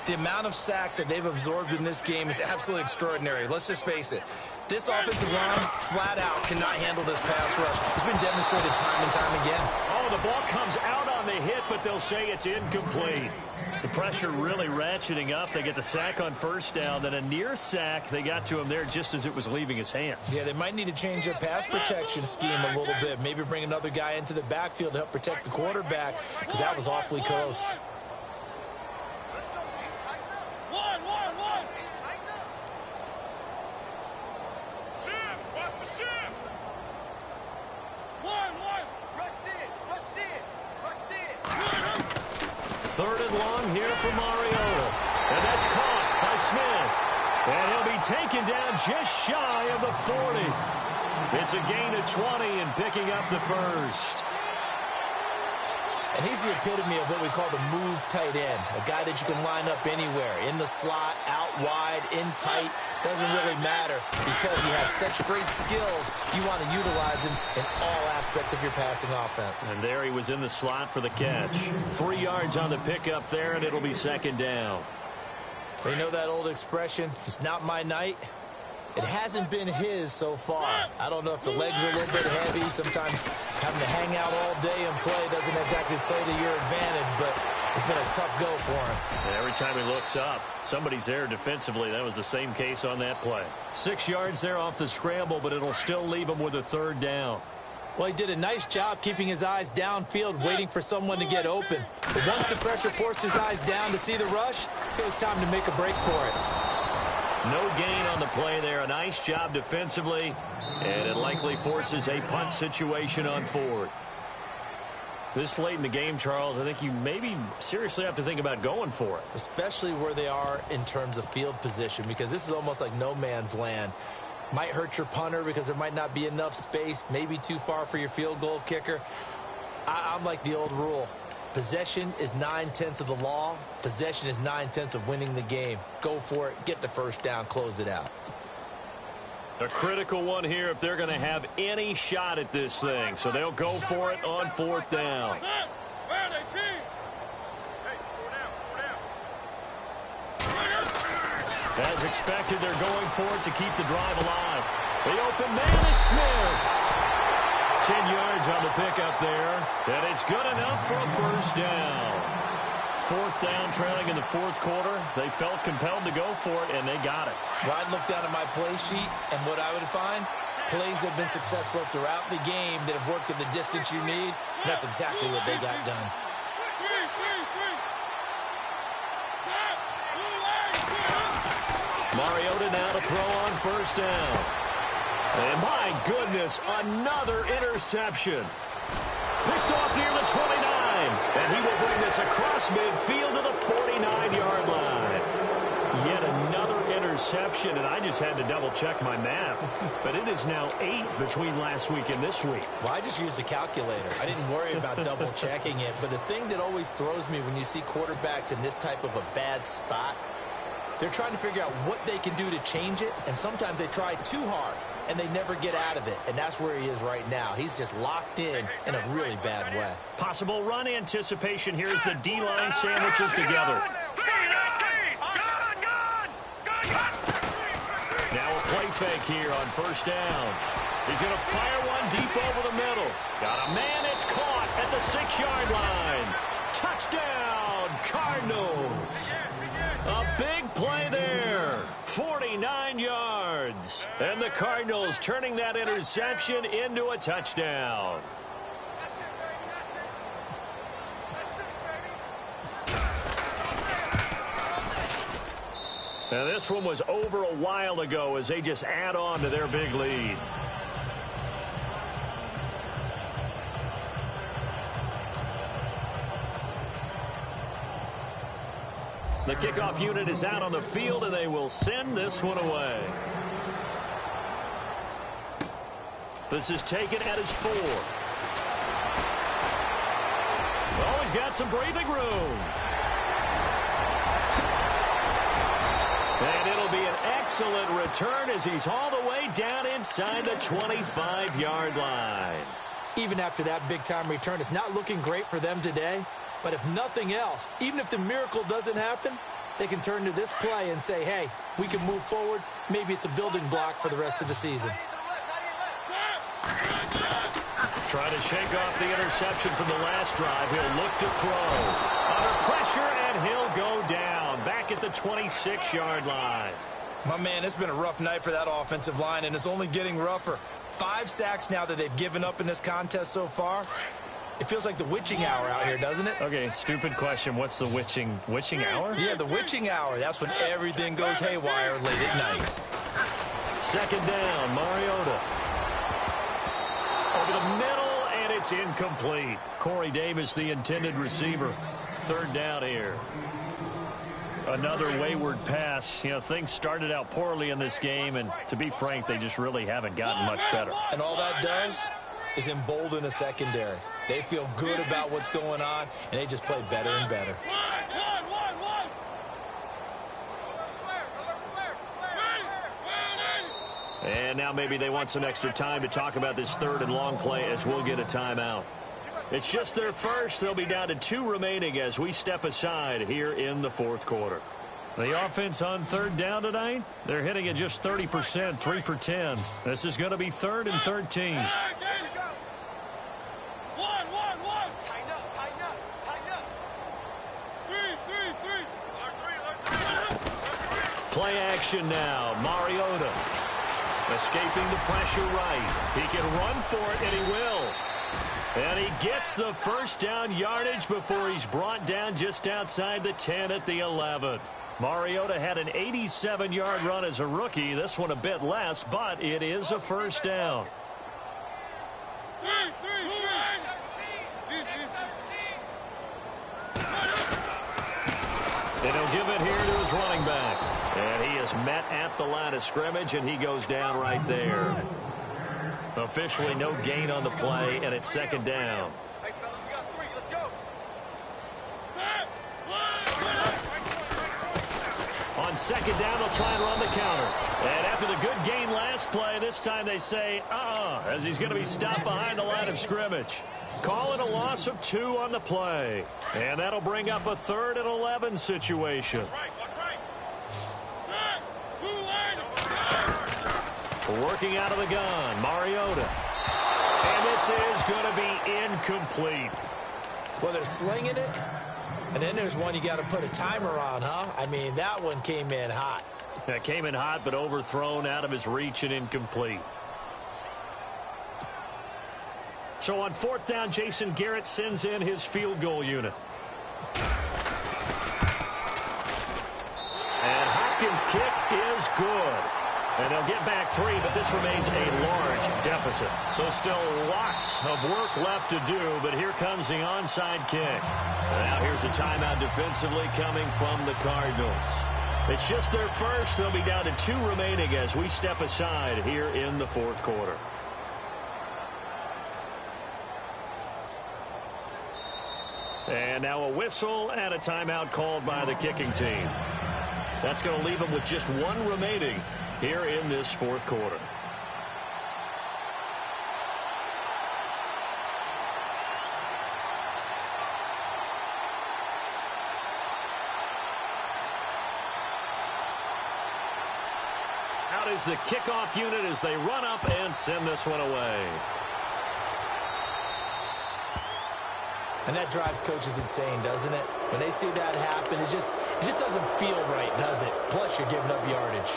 The amount of sacks that they've absorbed in this game is absolutely extraordinary. Let's just face it. This offensive line, flat out, cannot handle this pass rush. It's been demonstrated time and time again. Oh, the ball comes out on the hit, but they'll say it's incomplete. The pressure really ratcheting up. They get the sack on first down, then a near sack. They got to him there just as it was leaving his hand. Yeah, they might need to change their pass protection scheme a little bit. Maybe bring another guy into the backfield to help protect the quarterback, because that was awfully close. Third and long here for Mariota. And that's caught by Smith. And he'll be taken down just shy of the 40. It's a gain of 20 and picking up the first. And he's the epitome of what we call the move tight end. A guy that you can line up anywhere. In the slot, out wide, in tight. Doesn't really matter because he has such great skills. You want to utilize him in all aspects of your passing offense. And there he was in the slot for the catch. 3 yards on the pickup there, and it'll be second down. They know that old expression, it's not my night. It hasn't been his so far. I don't know if the legs are a little bit heavy. Sometimes having to hang out all day and play doesn't exactly play to your advantage, but it's been a tough go for him. And every time he looks up, somebody's there defensively. That was the same case on that play. 6 yards there off the scramble, but it'll still leave him with a third down. Well, he did a nice job keeping his eyes downfield, waiting for someone to get open. But once the pressure forced his eyes down to see the rush, it was time to make a break for it. No gain on the play there. A nice job defensively, and it likely forces a punt situation on fourth. This late in the game, Charles, I think you maybe seriously have to think about going for it. Especially where they are in terms of field position, because this is almost like no man's land. Might hurt your punter because there might not be enough space, maybe too far for your field goal kicker. I'm like the old rule. Possession is 9/10 of the law. Possession is 9/10 of winning the game. Go for it. Get the first down. Close it out. A critical one here if they're going to have any shot at this thing. So they'll go for it on fourth down. As expected, they're going for it to keep the drive alive. The open man is Smith. 10 yards on the pickup there, and it's good enough for a first down. Fourth down, trailing in the fourth quarter. They felt compelled to go for it, and they got it. Well, I'd look down at my play sheet, and what I would find, plays that have been successful throughout the game that have worked at the distance you need, and that's exactly what they got done. Mariota now to throw on first down. And my goodness, another interception. Picked off near the 29. And he will bring this across midfield to the 49-yard line. Yet another interception, and I just had to double-check my math. But it is now 8 between last week and this week. Well, I just used a calculator. I didn't worry about double-checking it. But the thing that always throws me when you see quarterbacks in this type of a bad spot, they're trying to figure out what they can do to change it, and sometimes they try too hard, and they never get out of it, and that's where he is right now. He's just locked in a really bad way. Possible run anticipation here as the D-line sandwiches together. Now a play fake here on first down. He's going to fire one deep over the middle. Got a man, it's caught at the 6-yard line. Touchdown, Cardinals. A big play there. 49 yards. And the Cardinals turning that interception into a touchdown. Now this one was over a while ago as they just add on to their big lead. The kickoff unit is out on the field, and they will send this one away. This is taken at his 4. Oh, he's got some breathing room. And it'll be an excellent return as he's all the way down inside the 25-yard line. Even after that big-time return, it's not looking great for them today. But if nothing else, even if the miracle doesn't happen, they can turn to this play and say, hey, we can move forward. Maybe it's a building block for the rest of the season. Try to shake off the interception from the last drive. He'll look to throw. Under pressure, and he'll go down. Back at the 26-yard line. My man, it's been a rough night for that offensive line, and it's only getting rougher. 5 sacks now that they've given up in this contest so far. It feels like the witching hour out here, doesn't it? Okay, stupid question. What's the witching hour? Yeah, the witching hour. That's when everything goes haywire late at night. Second down, Mariota. Over the middle, and it's incomplete. Corey Davis, the intended receiver. Third down here. Another wayward pass. You know, things started out poorly in this game, and to be frank, they just really haven't gotten much better. And all that does is embolden a secondary. They feel good about what's going on, and they just play better and better. And now maybe they want some extra time to talk about this third and long play as we'll get a timeout. It's just their first. They'll be down to 2 remaining as we step aside here in the fourth quarter. The offense on third down tonight, they're hitting at just 30%, 3 for 10. This is going to be 3rd and 13. Play action now. Mariota escaping the pressure right. He can run for it, and he will. And he gets the first down yardage before he's brought down just outside the 10 at the 11. Mariota had an 87-yard run as a rookie. This one a bit less, but it is a first down. And he'll give it here to his running back. And he is met at the line of scrimmage, and he goes down right there. Officially no gain on the play, and it's second down. On second down, they'll try and run the counter. And after the good gain last play, this time they say, as he's going to be stopped behind the line of scrimmage. Call it a loss of 2 on the play. And that'll bring up a 3rd and 11 situation. Working out of the gun, Mariota. And this is going to be incomplete. Well, they're slinging it, and then there's one you got to put a timer on, huh? I mean, that one came in hot. That came in hot, but overthrown, out of his reach, and incomplete. So on 4th down, Jason Garrett sends in his field goal unit. And Hopkins' kick is good. And they'll get back 3, but this remains a large deficit. So still lots of work left to do, but here comes the onside kick. And now here's a timeout defensively coming from the Cardinals. It's just their first. They'll be down to 2 remaining as we step aside here in the fourth quarter. And now a whistle and a timeout called by the kicking team. That's going to leave them with just 1 remaining here in this fourth quarter. Out is the kickoff unit as they run up and send this one away. And that drives coaches insane, doesn't it? When they see that happen, it just doesn't feel right, does it? Plus, you're giving up yardage.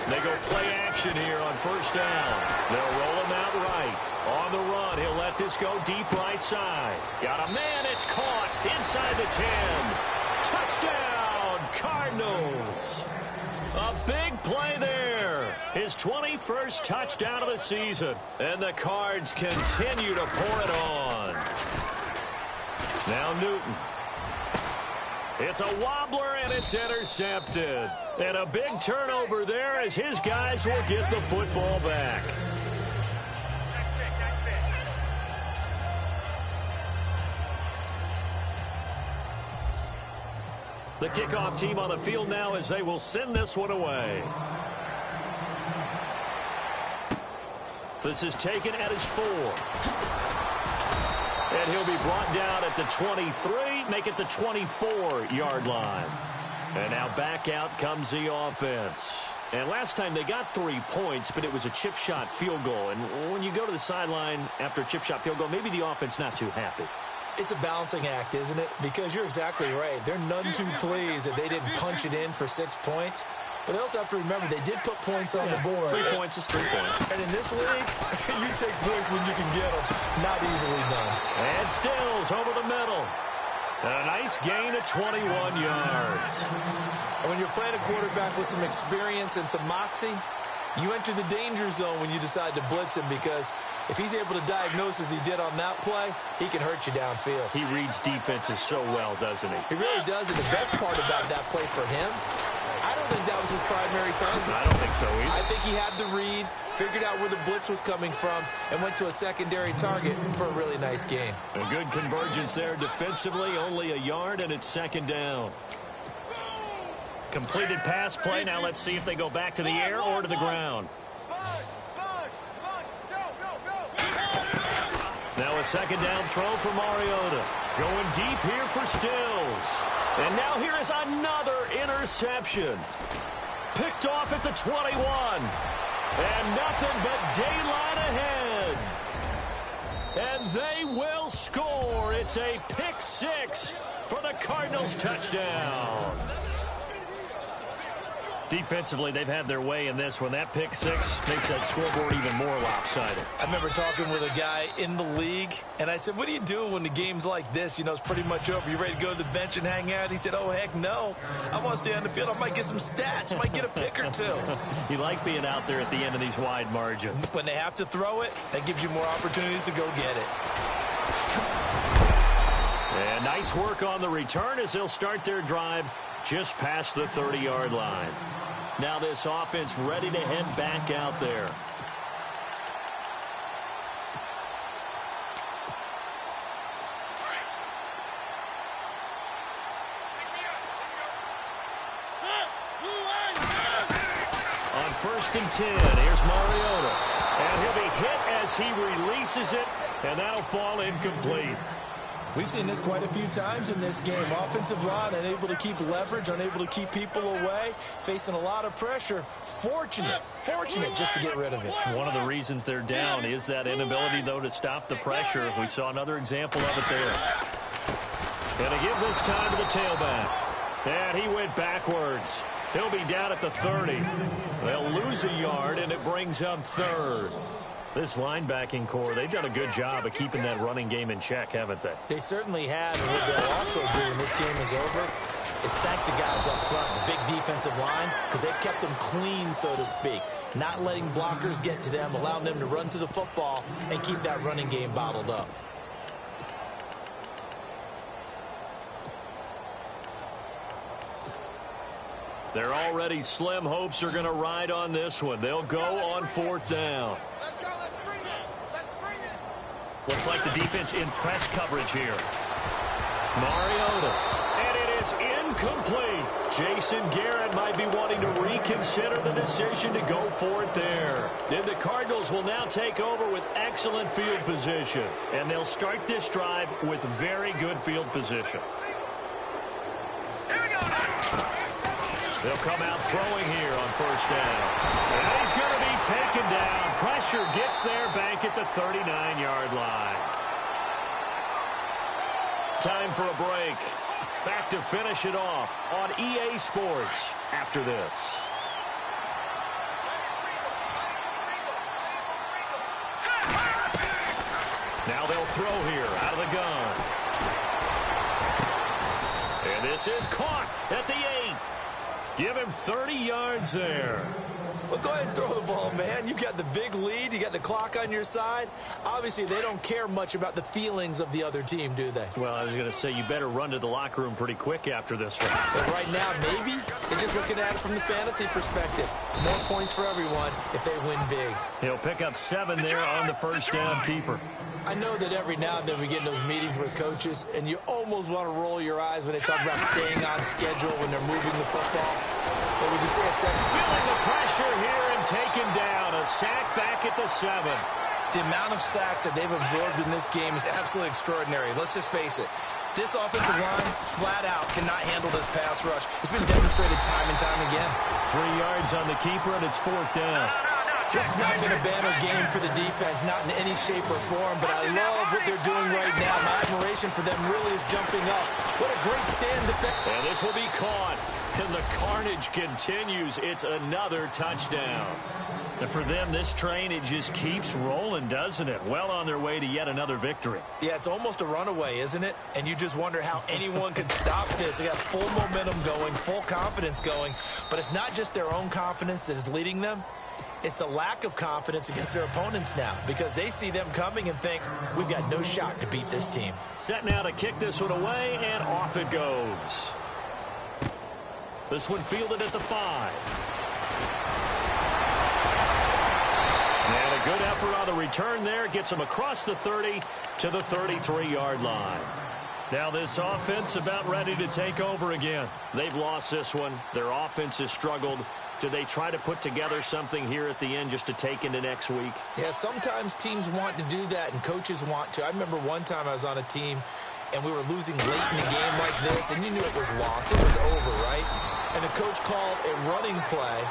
They go play action here on first down. They'll roll him out right. On the run, he'll let this go deep right side. Got a man, it's caught inside the 10. Touchdown, Cardinals. A big play there. His 21st touchdown of the season. And the Cards continue to pour it on. Now Newton. It's a wobbler, and it's intercepted. And a big turnover there as his guys will get the football back. The kickoff team on the field now as they will send this one away. This is taken at his 4. And he'll be brought down at the 23, make it the 24-yard line. And now back out comes the offense. And last time they got 3 points, but it was a chip shot field goal. And when you go to the sideline after a chip shot field goal, maybe the offense not too happy. It's a balancing act, isn't it? Because you're exactly right. They're none too pleased that they didn't punch it in for 6 points. But they also have to remember they did put points on the board. 3 points is 3 points. And in this league, you take points when you can get them. Not easily done. And Stills over the middle. A nice gain of 21 yards. And when you're playing a quarterback with some experience and some moxie, you enter the danger zone when you decide to blitz him, because if he's able to diagnose as he did on that play, he can hurt you downfield. He reads defenses so well, doesn't he? He really does, and the best part about that play for him, I don't think that was his primary target. I don't think so either. I think he had the read, figured out where the blitz was coming from, and went to a secondary target for a really nice gain. A good convergence there defensively, only a yard, and it's 2nd down. Completed pass play. Now let's see if they go back to the air or to the ground. Now a 2nd down throw for Mariota. Going deep here for Stills. And now here is another interception. Picked off at the 21. And nothing but daylight ahead. And they will score. It's a pick 6 for the Cardinals touchdown. Defensively, they've had their way in this one. That pick 6 makes that scoreboard even more lopsided. I remember talking with a guy in the league, and I said, what do you do when the game's like this? You know, it's pretty much over. You ready to go to the bench and hang out? He said, oh, heck no. I want to stay on the field. I might get some stats. I might get a pick or 2. You like being out there at the end of these wide margins. When they have to throw it, that gives you more opportunities to go get it. And nice work on the return as they'll start their drive just past the 30-yard line. Now this offense ready to head back out there. On 1st and 10, here's Mariota. And he'll be hit as he releases it, and that'll fall incomplete. We've seen this quite a few times in this game. Offensive line unable to keep leverage, unable to keep people away, facing a lot of pressure. Fortunate just to get rid of it. One of the reasons they're down is that inability, though, to stop the pressure. We saw another example of it there. And to give this time to the tailback. And he went backwards. He'll be down at the 30. They'll lose a yard, and it brings up 3rd. This linebacking core, they've done a good job of keeping that running game in check, haven't they? They certainly have, and what they'll also do when this game is over is thank the guys up front, the big defensive line, because they've kept them clean, so to speak, not letting blockers get to them, allowing them to run to the football and keep that running game bottled up. Their already slim hopes are going to ride on this one. They'll go on 4th down. Let's go. Let's bring it. Let's bring it. Looks like the defense in press coverage here. Mariota. And it is incomplete. Jason Garrett might be wanting to reconsider the decision to go for it there. Then the Cardinals will now take over with excellent field position. And they'll start this drive with very good field position. They'll come out throwing here on 1st down. And he's going to be taken down. Pressure gets there back at the 39-yard line. Time for a break. Back to finish it off on EA Sports after this. Now they'll throw here out of the gun. And this is caught at the 8. Give him 30 yards there. Well, go ahead and throw the ball, man. You got the big lead. You got the clock on your side. Obviously, they don't care much about the feelings of the other team, do they? Well, I was going to say you better run to the locker room pretty quick after this one. But right now, maybe they're just looking at it from the fantasy perspective. More points for everyone if they win big. He'll pick up 7 there on the first down keeper. I know that every now and then we get in those meetings with coaches, and you almost want to roll your eyes when they talk about staying on schedule when they're moving the football. But would you say a second? Feeling the pressure here and taken down. A sack back at the 7. The amount of sacks that they've absorbed in this game is absolutely extraordinary. Let's just face it. This offensive line, flat out, cannot handle this pass rush. It's been demonstrated time and time again. 3 yards on the keeper, and it's 4th down. This has not been a banner game for the defense, not in any shape or form, but I love what they're doing right now. My admiration for them really is jumping up. What a great stand defense. And this will be caught, and the carnage continues. It's another touchdown. And for them, this train, it just keeps rolling, doesn't it? Well on their way to yet another victory. Yeah, it's almost a runaway, isn't it? And you just wonder how anyone could stop this. They got full momentum going, full confidence going, but it's not just their own confidence that is leading them. It's the lack of confidence against their opponents now because they see them coming and think, we've got no shot to beat this team. Set now to kick this one away, and off it goes. This one fielded at the 5. And a good effort on the return there. Gets them across the 30 to the 33-yard line. Now this offense about ready to take over again. They've lost this one. Their offense has struggled. Do they try to put together something here at the end just to take into next week? Yeah, sometimes teams want to do that and coaches want to. I remember one time I was on a team and we were losing late in the game like this, and you knew it was lost. It was over, right? And the coach called a running play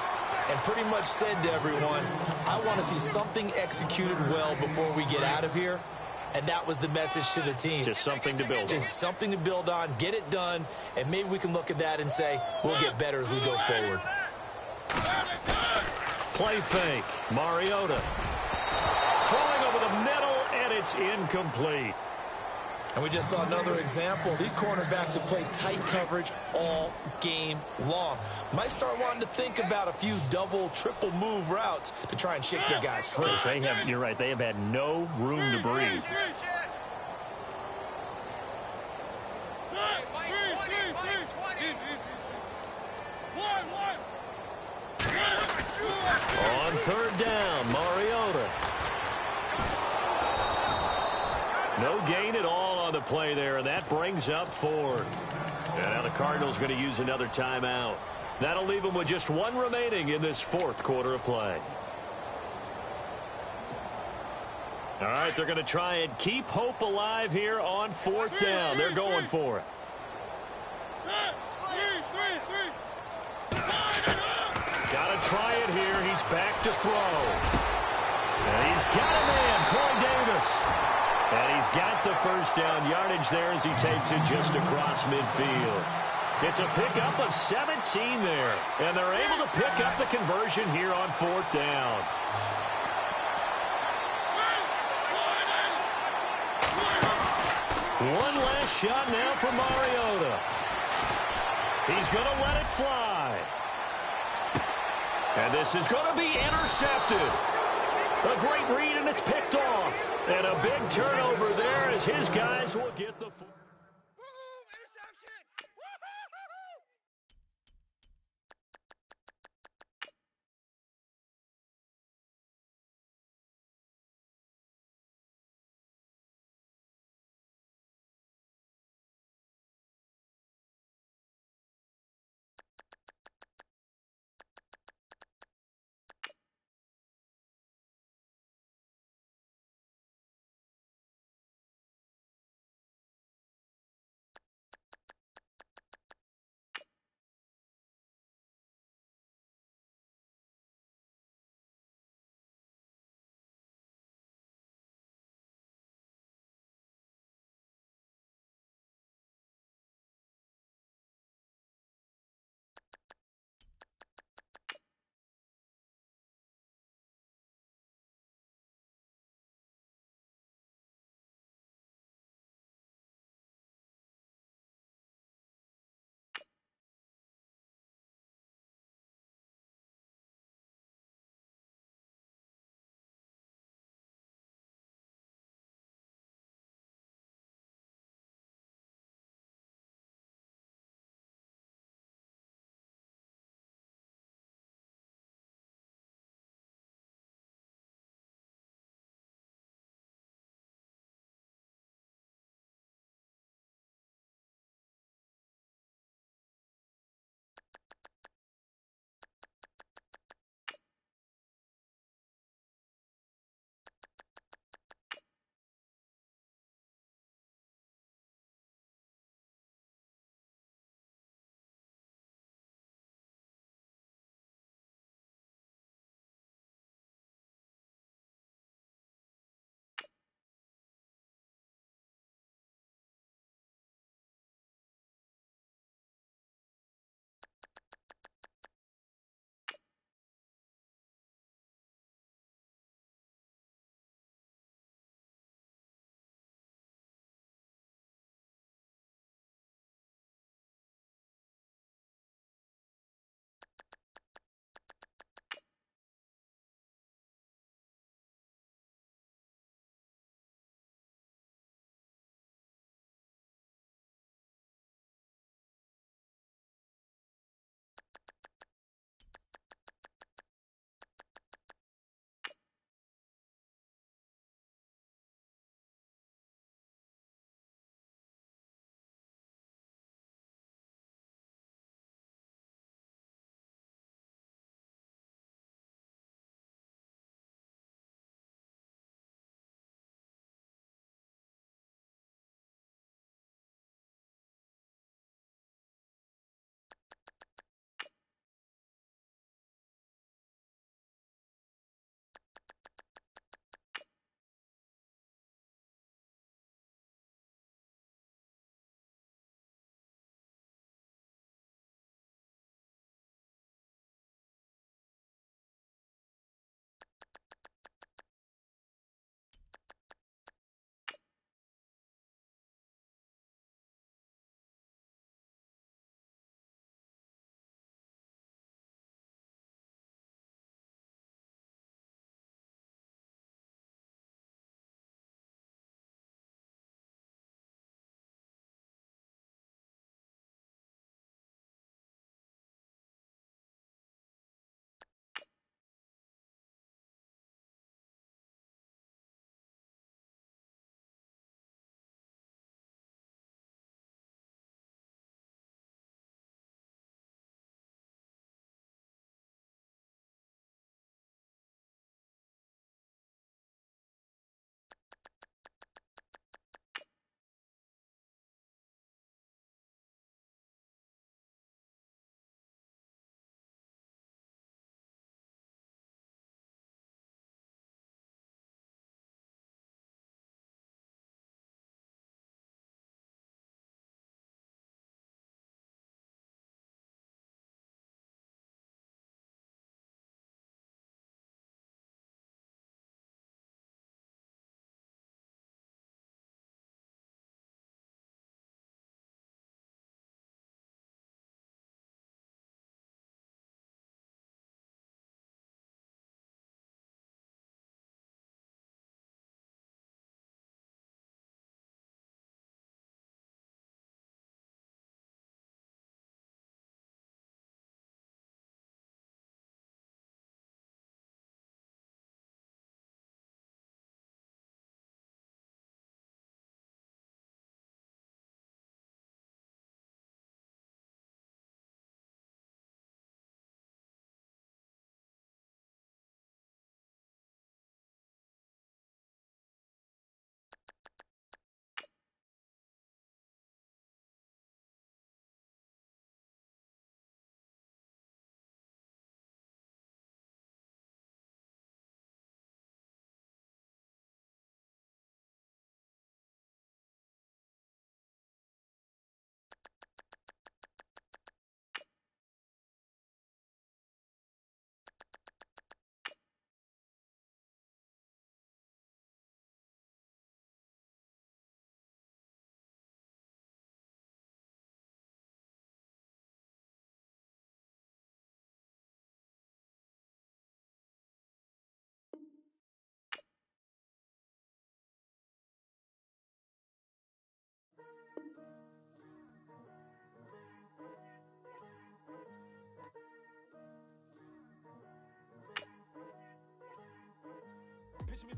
and pretty much said to everyone, I want to see something executed well before we get out of here. And that was the message to the team. Just something to build on. Just something to build on, get it done, and maybe we can look at that and say, we'll get better as we go forward. Play fake. Mariota. Throwing over the middle, and it's incomplete. And we just saw another example. These cornerbacks have played tight coverage all game long. Might start wanting to think about a few double, triple move routes to try and shake their guys free. You're right. They have had no room to breathe. On 3rd down, Mariota. No gain at all on the play there, and that brings up 4th. And now the Cardinals going to use another timeout. That'll leave them with just 1 remaining in this 4th quarter of play. All right, they're going to try and keep hope alive here on 4th down. They're going for it. Got to try it here. He's back to throw. And he's got a man, Corey Davis. And he's got the first down yardage there as he takes it just across midfield. It's a pickup of 17 there. And they're able to pick up the conversion here on 4th down. One last shot now for Mariota. He's going to let it fly. And this is going to be intercepted. A great read, and it's picked off. And a big turnover there as his guys will get the...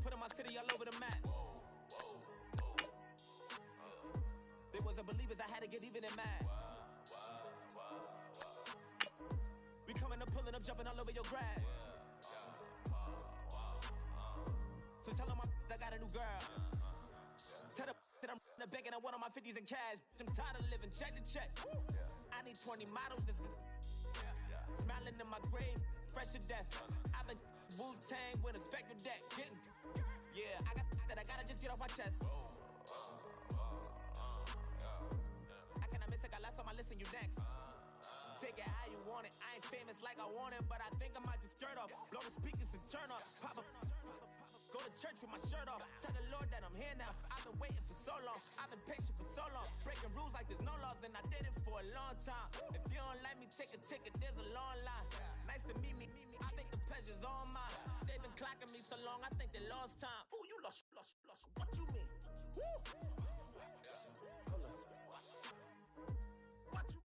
putting my city all over the map. They wasn't believers, I had to get even in mad. We coming up, pulling up, jumping all over your grass. So tell them I got a new girl. Tell them that I'm in the bank and I want on my 50s in cash. I'm tired of living check to check. I need 20 models. This is smiling in my grave, fresh to death. I've been Wu-Tang with a spectral deck. Yeah, I gotta just get off my chest. I cannot miss it, got last on my list and you next. Take it how you want it. I ain't famous like I want it, but I think I might just skirt off. Blow the speakers and turn up. Pop up. Go to church with my shirt off. Tell the Lord that I'm here now. I've been waiting for so long. I've been patient for so long. Breaking rules like there's no laws, and I did it for a long time. If you don't like me, take a ticket. There's a long line. Nice to meet me. I think the pleasure's all mine. They've been clocking me so long, I think they lost time. Ooh, you lost. What you mean? Woo! What you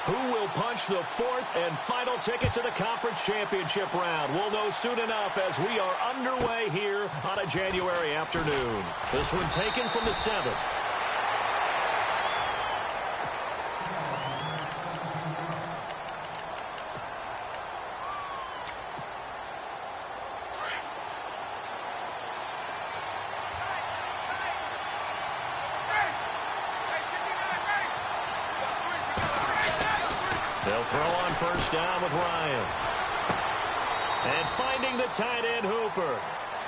Who will punch the fourth and final ticket to the conference championship round? We'll know soon enough as we are underway here on a January afternoon. This one taken from the 7th. They'll throw on first down with Ryan. And finding the tight end, Hooper.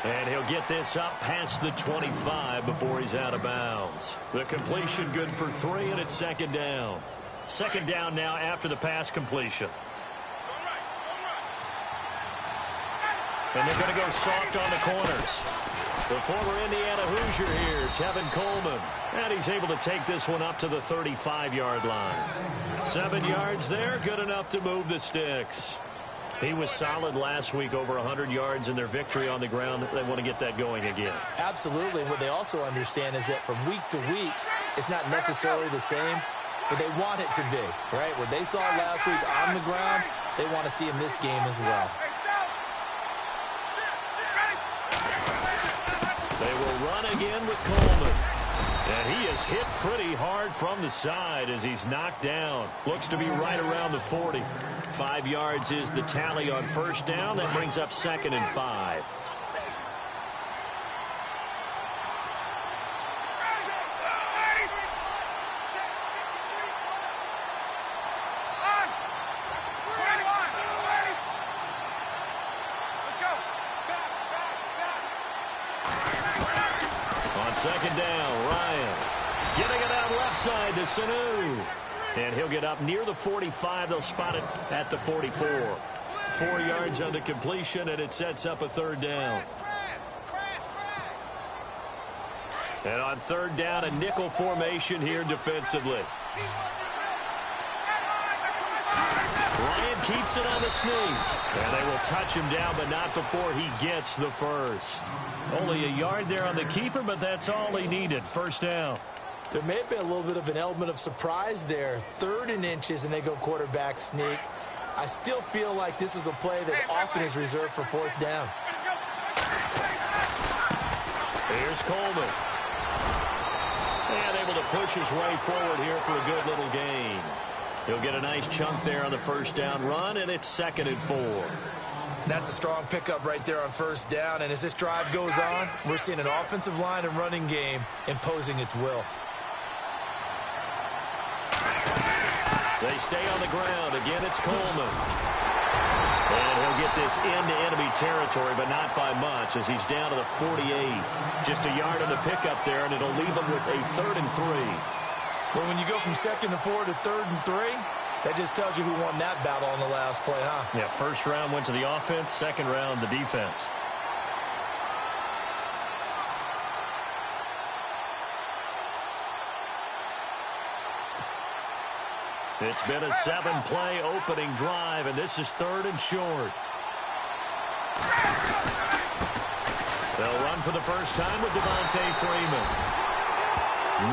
And he'll get this up past the 25 before he's out of bounds. The completion good for 3, and it's second down. Second down now after the pass completion. And they're going to go soft on the corners. The former Indiana Hoosier here, Tevin Coleman. And he's able to take this one up to the 35-yard line. 7 yards there, good enough to move the sticks. He was solid last week, over 100 yards in their victory on the ground. They want to get that going again. Absolutely. And what they also understand is that from week to week, it's not necessarily the same, but they want it to be, right? What they saw last week on the ground, they want to see in this game as well. They will run again with Coleman. And he is hit pretty hard from the side as he's knocked down. Looks to be right around the 40. 5 yards is the tally on first down. That brings up 2nd and 5. Second down, Ryan getting it out left side to Sanu. And he'll get up near the 45. They'll spot it at the 44. 4 yards on the completion, and it sets up a third down. And on third down, a nickel formation here defensively. Ryan keeps it on the sneak. And they will touch him down, but not before he gets the first. Only a yard there on the keeper, but that's all he needed. First down. There may have been a little bit of an element of surprise there. 3rd and inches, and they go quarterback sneak. I still feel like this is a play that often is reserved for 4th down. Here's Coleman. And able to push his way forward here for a good little gain. He'll get a nice chunk there on the 1st down run, and it's 2nd and 4. That's a strong pickup right there on 1st down. And as this drive goes on, we're seeing an offensive line and running game imposing its will. They stay on the ground. Again, it's Coleman. And he'll get this into enemy territory, but not by much as he's down to the 48. Just a yard on the pickup there, and it'll leave him with a 3rd and 3. Well, when you go from 2nd and 4 to 3rd and 3, that just tells you who won that battle on the last play, huh? Yeah, 1st round went to the offense, 2nd round the defense. It's been a 7-play opening drive, and this is 3rd and short. They'll run for the first time with Devontae Freeman.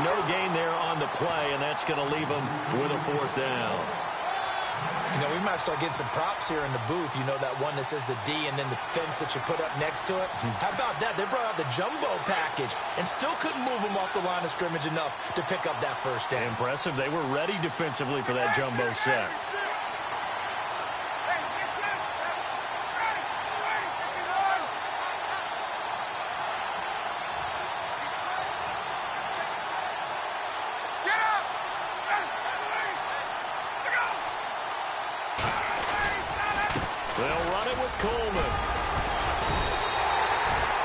No gain there on the play, and that's going to leave them with a 4th down. You know, we might start getting some props here in the booth. You know, that one that says the D and then the fence that you put up next to it? How about that? They brought out the jumbo package and still couldn't move them off the line of scrimmage enough to pick up that 1st down. Impressive. They were ready defensively for that jumbo set. They'll run it with Coleman.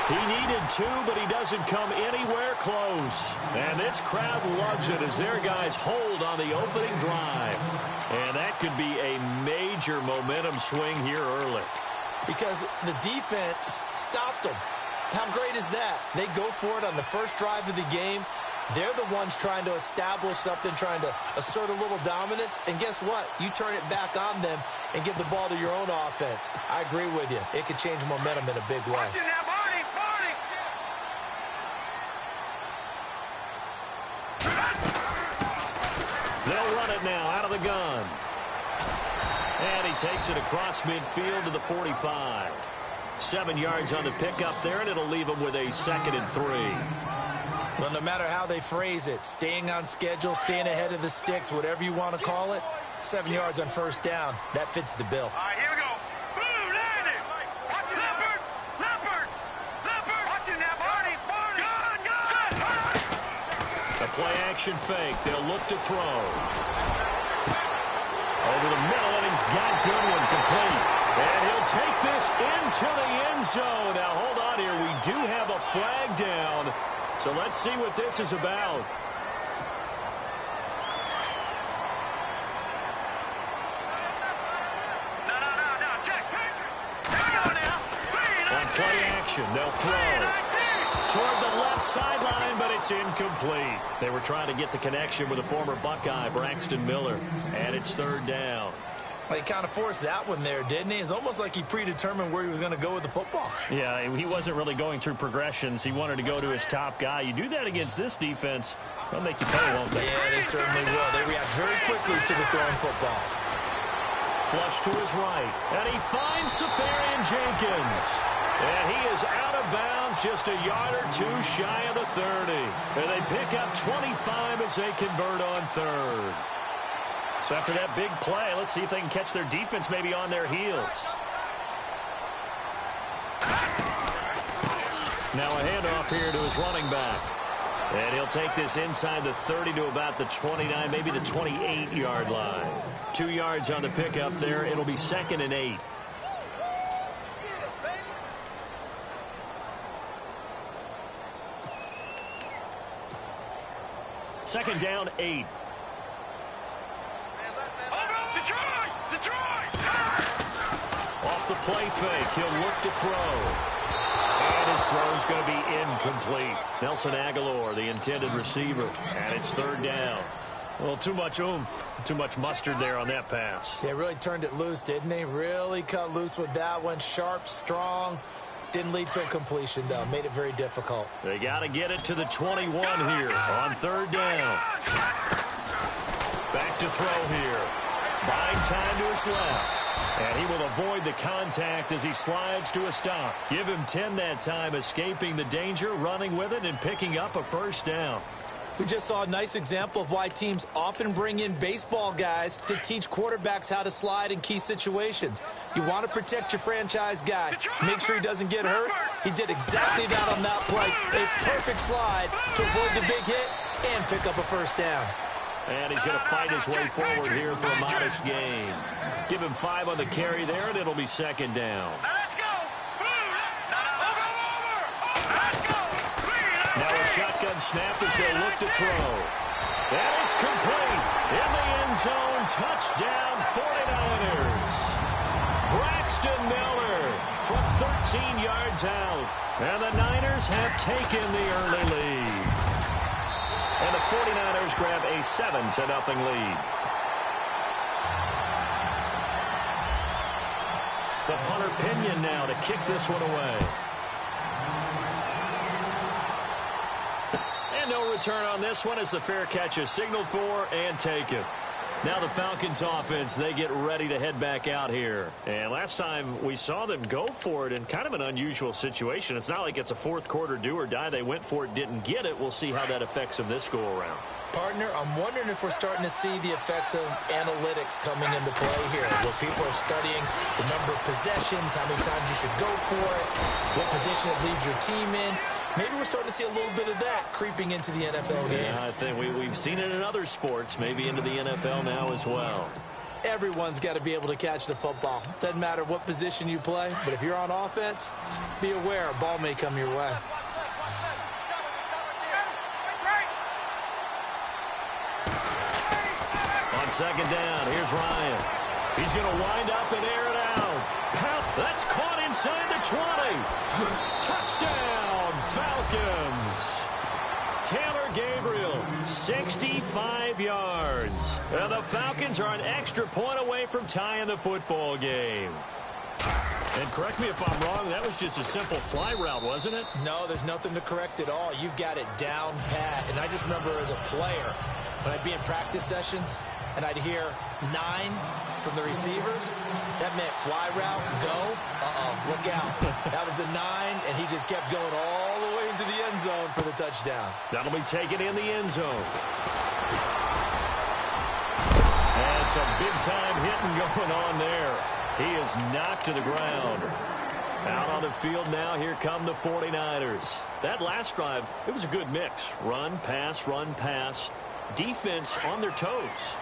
He needed 2, but he doesn't come anywhere close. And this crowd loves it as their guys hold on the opening drive. And that could be a major momentum swing here early. Because the defense stopped them. How great is that? They go for it on the first drive of the game. They're the ones trying to establish something, trying to assert a little dominance. And guess what? You turn it back on them and give the ball to your own offense. I agree with you. It could change momentum in a big way. They'll run it now out of the gun. And he takes it across midfield to the 45. 7 yards on the pickup there, and it'll leave him with a 2nd and 3. Well, no matter how they phrase it, staying on schedule, staying ahead of the sticks, whatever you want to call it, 7 yards on 1st down, that fits the bill. All right, here we go. Blue, landing. Watch it, Leopard. Leopard. Leopard. Watch it now, Barney. Barney. Gun. Set. A play-action fake. They'll look to throw. Over the middle, and he's got Goodwin complete. And he'll take this into the end zone. Now, hold on here. We do have a flag down. So let's see what this is about. No, Jack Patrick. There we go now. On play action, they'll throw toward the left sideline, but it's incomplete. They were trying to get the connection with a former Buckeye, Braxton Miller, and it's 3rd down. Well, he kind of forced that one there, didn't he? It's almost like he predetermined where he was going to go with the football. Yeah, he wasn't really going through progressions. He wanted to go to his top guy. You do that against this defense, they'll make you pay, won't they? Yeah, they certainly will. They react very quickly to the throwing football. Flush to his right, and he finds Safarian Jenkins. And he is out of bounds, just a yard or 2 shy of the 30. And they pick up 25 as they convert on 3rd. So after that big play, let's see if they can catch their defense maybe on their heels. Now a handoff here to his running back. And he'll take this inside the 30 to about the 29, maybe the 28-yard line. 2 yards on the pickup there. It'll be 2nd and 8. Second down, 8. Detroit! Off the play fake, he'll look to throw. And his throw's going to be incomplete. Nelson Aguilar, the intended receiver, and it's 3rd down. Well, too much oomph, too much mustard there on that pass. They really turned it loose, didn't they? Really cut loose with that one. Sharp, strong. Didn't lead to a completion, though. Made it very difficult. They got to get it to the 21 here on third down. Back to throw here. Buying time to his left. And he will avoid the contact as he slides to a stop. Give him 10 that time, escaping the danger, running with it, and picking up a first down. We just saw a nice example of why teams often bring in baseball guys to teach quarterbacks how to slide in key situations. You want to protect your franchise guy. Make sure he doesn't get hurt. He did exactly that on that play. A perfect slide to avoid the big hit and pick up a first down. And he's going to fight his way forward here for a modest gain. Give him 5 on the carry there, and it'll be second down. Let's go. Let's go. Now a shotgun snap as they look to throw. And it's complete. In the end zone, touchdown 49ers. Braxton Miller from 13 yards out. And the Niners have taken the early lead. And the 49ers grab a 7-0 lead. The punter Pinion now to kick this one away. And no return on this one as the fair catch is signaled for and taken. Now the Falcons offense, they get ready to head back out here. And last time we saw them go for it in kind of an unusual situation. It's not like it's a fourth quarter do or die. They went for it, didn't get it. We'll see how that affects them this go around. Partner, I'm wondering if we're starting to see the effects of analytics coming into play here, where people are studying the number of possessions, how many times you should go for it, what position it leaves your team in. Maybe we're starting to see a little bit of that creeping into the NFL game. Yeah, I think we've seen it in other sports, maybe into the NFL now as well. Everyone's got to be able to catch the football. Doesn't matter what position you play, but if you're on offense, be aware a ball may come your way. On second down, here's Ryan. He's going to wind up and air it out. That's caught inside the 20. Touchdown, Falcons. Taylor Gabriel, 65 yards. And the Falcons are an extra point away from tying the football game. And correct me if I'm wrong, that was just a simple fly route, wasn't it? No, there's nothing to correct at all. You've got it down pat. And I just remember as a player, when I'd be in practice sessions, and I'd hear 9 from the receivers, that meant fly route, go, look out. That was the 9, and he just kept going all the way into the end zone for the touchdown. That'll be taken in the end zone. And some big-time hitting going on there. He is knocked to the ground. Out on the field now, here come the 49ers. That last drive, it was a good mix. Run, pass, defense on their toes.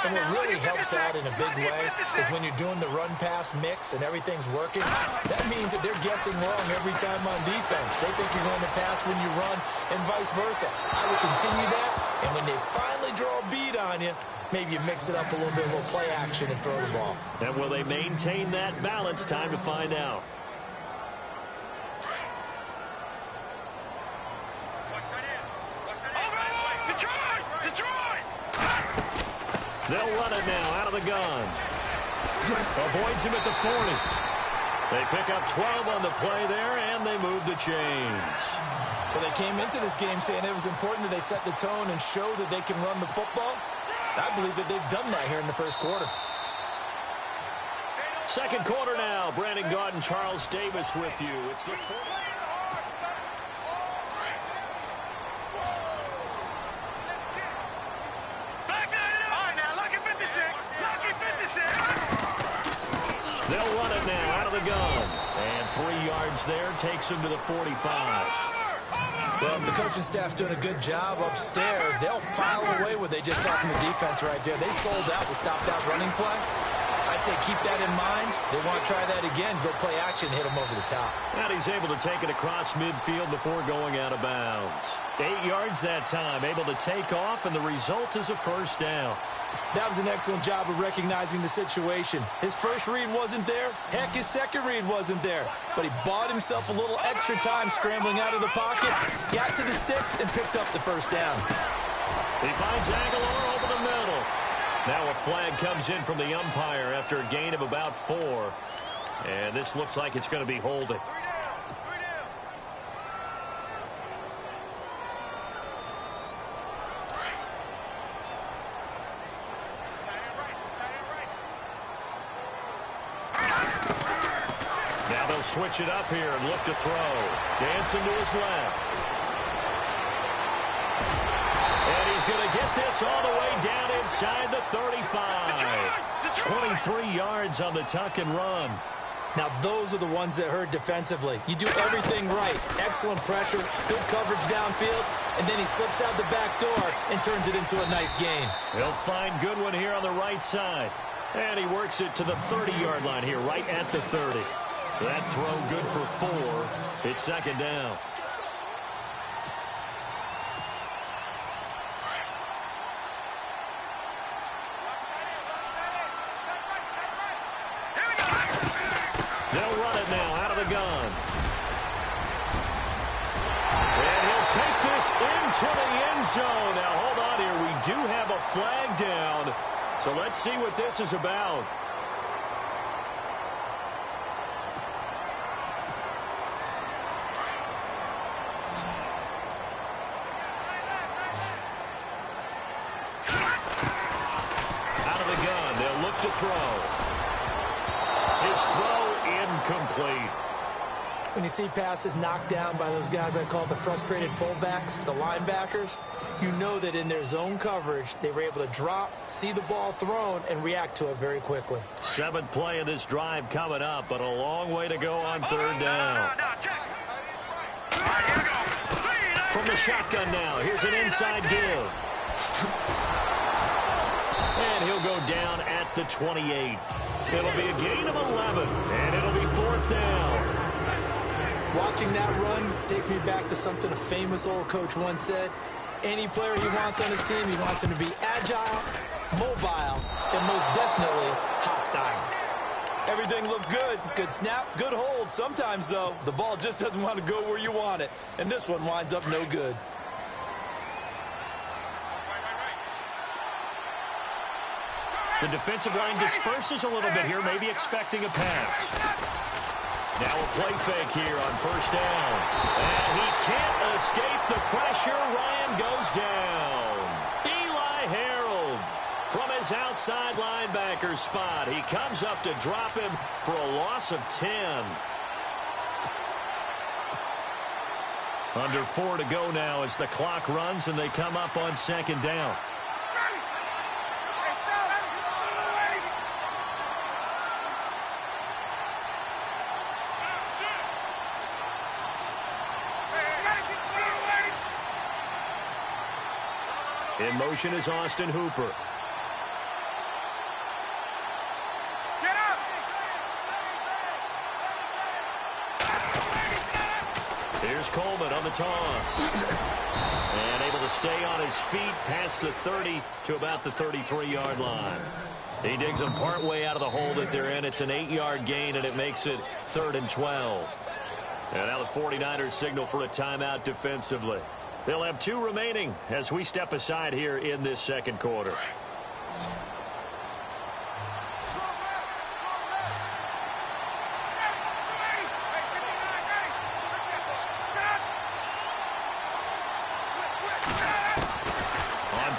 And what really helps out in a big way is when you're doing the run-pass mix and everything's working, that means that they're guessing wrong every time on defense. They think you're going to pass when you run and vice versa. I would continue that, and when they finally draw a bead on you, maybe you mix it up a little bit, a little play action, and throw the ball. And will they maintain that balance? Time to find out. They'll run it now out of the gun. Avoids him at the 40. They pick up 12 on the play there, and they move the chains. Well, they came into this game saying it was important that they set the tone and show that they can run the football. I believe that they've done that here in the first quarter. Second quarter now. Brandon Gaudin, Charles Davis with you. It's the 40. They'll run it now out of the gun. And 3 yards there takes him to the 45. Well, if the coaching staff's doing a good job upstairs, they'll file away what they just saw from the defense right there. They sold out to stop that running play. I'd say keep that in mind. They want to try that again. Go play action, hit them over the top. And he's able to take it across midfield before going out of bounds. 8 yards that time, able to take off, and the result is a first down. That was an excellent job of recognizing the situation. His first read wasn't there. Heck, his second read wasn't there. But he bought himself a little extra time scrambling out of the pocket, got to the sticks, and picked up the first down. He finds Aguilar over the middle. Now a flag comes in from the umpire after a gain of about 4. And this looks like it's going to be holding. He'll switch it up here and look to throw. Dancing to his left. And he's going to get this all the way down inside the 35. 23 yards on the tuck and run. Now, those are the ones that hurt defensively. You do everything right. Excellent pressure, good coverage downfield, and then he slips out the back door and turns it into a nice gain. He'll find Goodwin here on the right side. And he works it to the 30-yard line here, right at the 30. That throw good for 4. It's second down. They'll run it now out of the gun. And he'll take this into the end zone. Now, hold on here. We do have a flag down. So let's see what this is about. Out of the gun. They'll look to throw. His throw incomplete. When you see passes knocked down by those guys I call the frustrated fullbacks, the linebackers, you know that in their zone coverage, they were able to drop, see the ball thrown, and react to it very quickly. 7th play of this drive coming up, but a long way to go on third down. From the shotgun now, here's an inside give. And he'll go down at the 28. It'll be a gain of 11, and it'll be 4th down. Watching that run takes me back to something a famous old coach once said. Any player he wants on his team, he wants him to be agile, mobile, and most definitely hostile. Everything looked good. Good snap, good hold. Sometimes, though, the ball just doesn't want to go where you want it. And this one winds up no good. The defensive line disperses a little bit here, maybe expecting a pass. Now a play fake here on first down. And he can't escape the pressure. Ryan goes down. Eli Harold from his outside linebacker spot. He comes up to drop him for a loss of 10. Under 4 to go now as the clock runs and they come up on second down. In motion is Austin Hooper. Get up! Here's Coleman on the toss. And able to stay on his feet past the 30 to about the 33-yard line. He digs them partway out of the hole that they're in. It's an 8-yard gain, and it makes it 3rd and 12. And now the 49ers signal for a timeout defensively. They'll have 2 remaining as we step aside here in this second quarter. On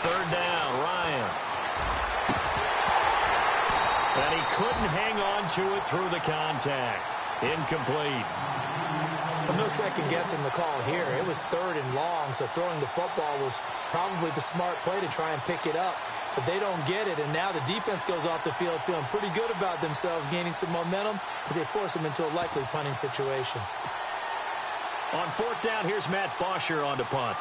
third down, Ryan. And he couldn't hang on to it through the contact. Incomplete. No second guessing the call here. It was 3rd and long, so throwing the football was probably the smart play to try and pick it up. But they don't get it, and now the defense goes off the field feeling pretty good about themselves, gaining some momentum as they force them into a likely punting situation. On 4th down, here's Matt Bosher on to punt.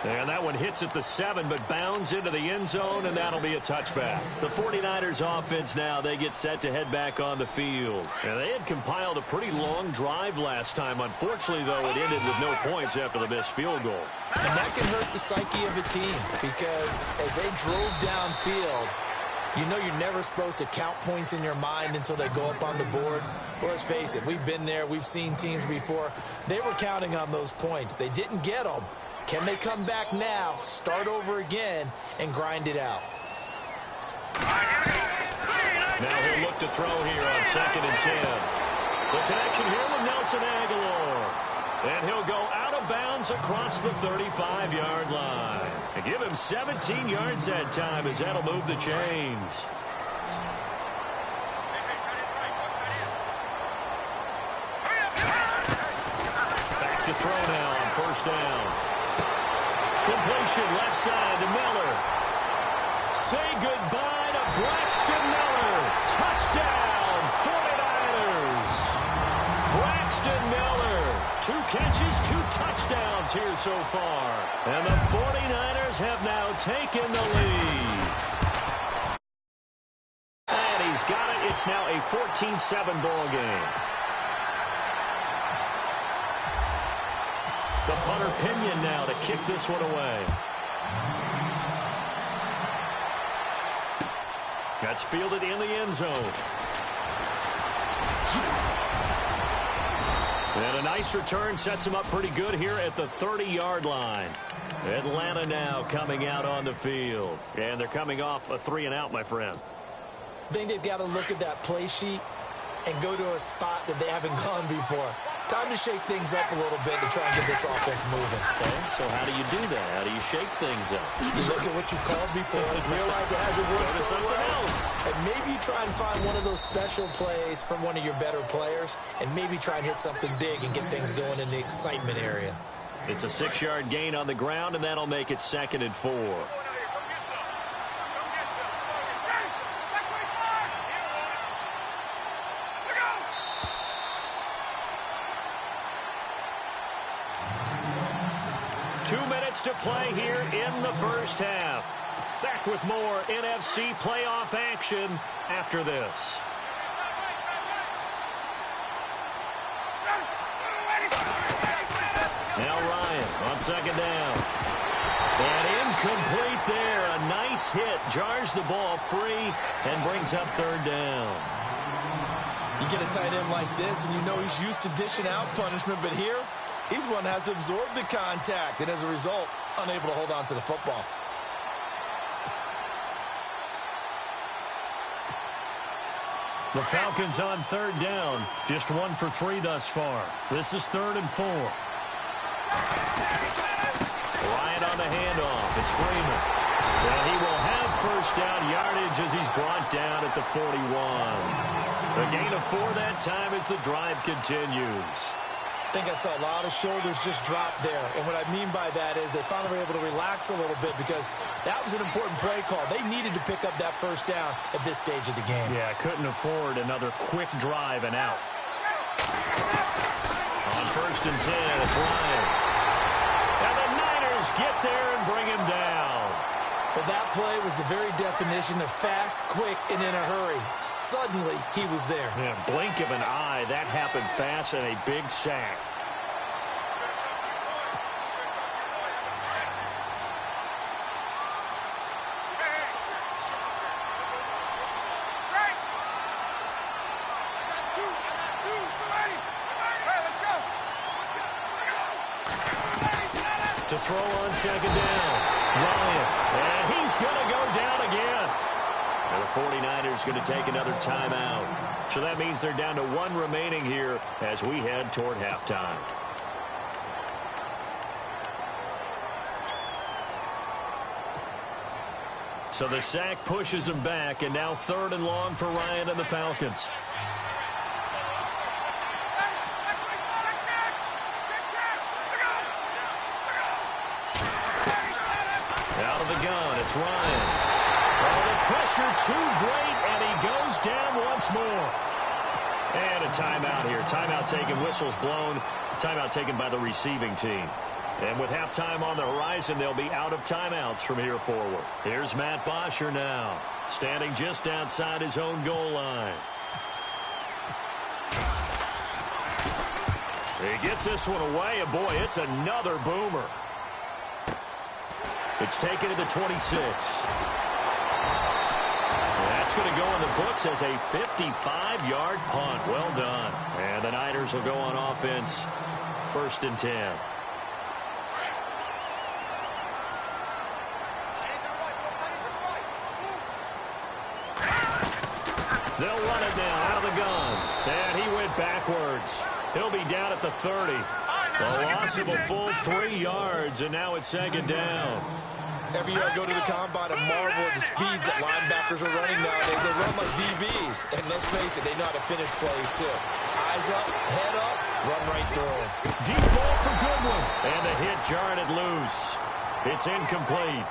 And that one hits at the 7, but bounds into the end zone, and that'll be a touchback. The 49ers offense now, they get set to head back on the field. And they had compiled a pretty long drive last time. Unfortunately, though, it ended with no points after the missed field goal. And that can hurt the psyche of a team because as they drove downfield, you know you're never supposed to count points in your mind until they go up on the board. But let's face it, we've been there. We've seen teams before. They were counting on those points. They didn't get them. Can they come back now, start over again, and grind it out? All right, here we go. to throw here on 2nd and 10. The connection here with Nelson Aguilar. And he'll go out of bounds across the 35-yard line. And give him 17 yards that time as that'll move the chains. Back to throw now on 1st down. Completion left side to Miller. Say goodbye to Braxton Miller. Touchdown, 49ers. Braxton Miller. 2 catches, 2 touchdowns here so far. And the 49ers have now taken the lead. And he's got it. It's now a 14-7 ball game. The punter Pinion now to kick this one away. That's fielded in the end zone. And a nice return sets him up pretty good here at the 30-yard line. Atlanta now coming out on the field. And they're coming off a 3-and-out, my friend. I think they've got to look at that play sheet and go to a spot that they haven't gone before. Time to shake things up a little bit to try and get this offense moving. Okay, so how do you do that? How do you shake things up? You look at what you've called before, realize it hasn't worked Go to so something well, else. and maybe try and find one of those special plays from one of your better players, and maybe try and hit something big and get things going in the excitement area. It's a 6-yard gain on the ground, and that'll make it 2nd and 4. 2 minutes to play here in the first half. Back with more NFC playoff action after this. Now Ryan on 2nd down. And incomplete there. A nice hit. Jars the ball free and brings up 3rd down. You get a tight end like this, and you know he's used to dishing out punishment, but here, he's the one that has to absorb the contact, and as a result, unable to hold on to the football. The Falcons on 3rd down. Just 1 for 3 thus far. This is 3rd and 4. Ryan on the handoff. It's Freeman. And he will have 1st down yardage as he's brought down at the 41. A gain of 4 that time as the drive continues. I think I saw a lot of shoulders just drop there. And what I mean by that is they finally were able to relax a little bit because that was an important play call. They needed to pick up that 1st down at this stage of the game. Yeah, couldn't afford another quick drive and out. On 1st and 10, it's Ryan. And the Niners get there and bring him down. But that play was the very definition of fast, quick, and in a hurry. Suddenly, he was there. Yeah, blink of an eye. That happened fast and a big sack. To throw on 2nd down. Ryan. And he's going to go down again. And the 49ers going to take another timeout. So that means they're down to 1 remaining here as we head toward halftime. So the sack pushes him back, and now 3rd and long for Ryan and the Falcons. Out of the gun, it's Ryan. Oh, the pressure too great, and he goes down once more. And a timeout here. Timeout taken, whistles blown. Timeout taken by the receiving team. And with halftime on the horizon, they'll be out of timeouts from here forward. Here's Matt Bosher now, standing just outside his own goal line. He gets this one away, and boy, it's another boomer. It's taken to the 26. That's going to go in the books as a 55-yard punt. Well done. And the Niners will go on offense, 1st and 10. They'll run it now out of the gun. And he went backwards. He'll be down at the 30. A loss of a full 3 yards, and now it's second down. Every year I go to the combine and marvel at the speeds that linebackers are running nowadays. They run like DBs. And let's face it, they know how to finish plays, too. Eyes up, head up, run right through them. Deep ball for Goodwin. And the hit jarred it loose. It's incomplete.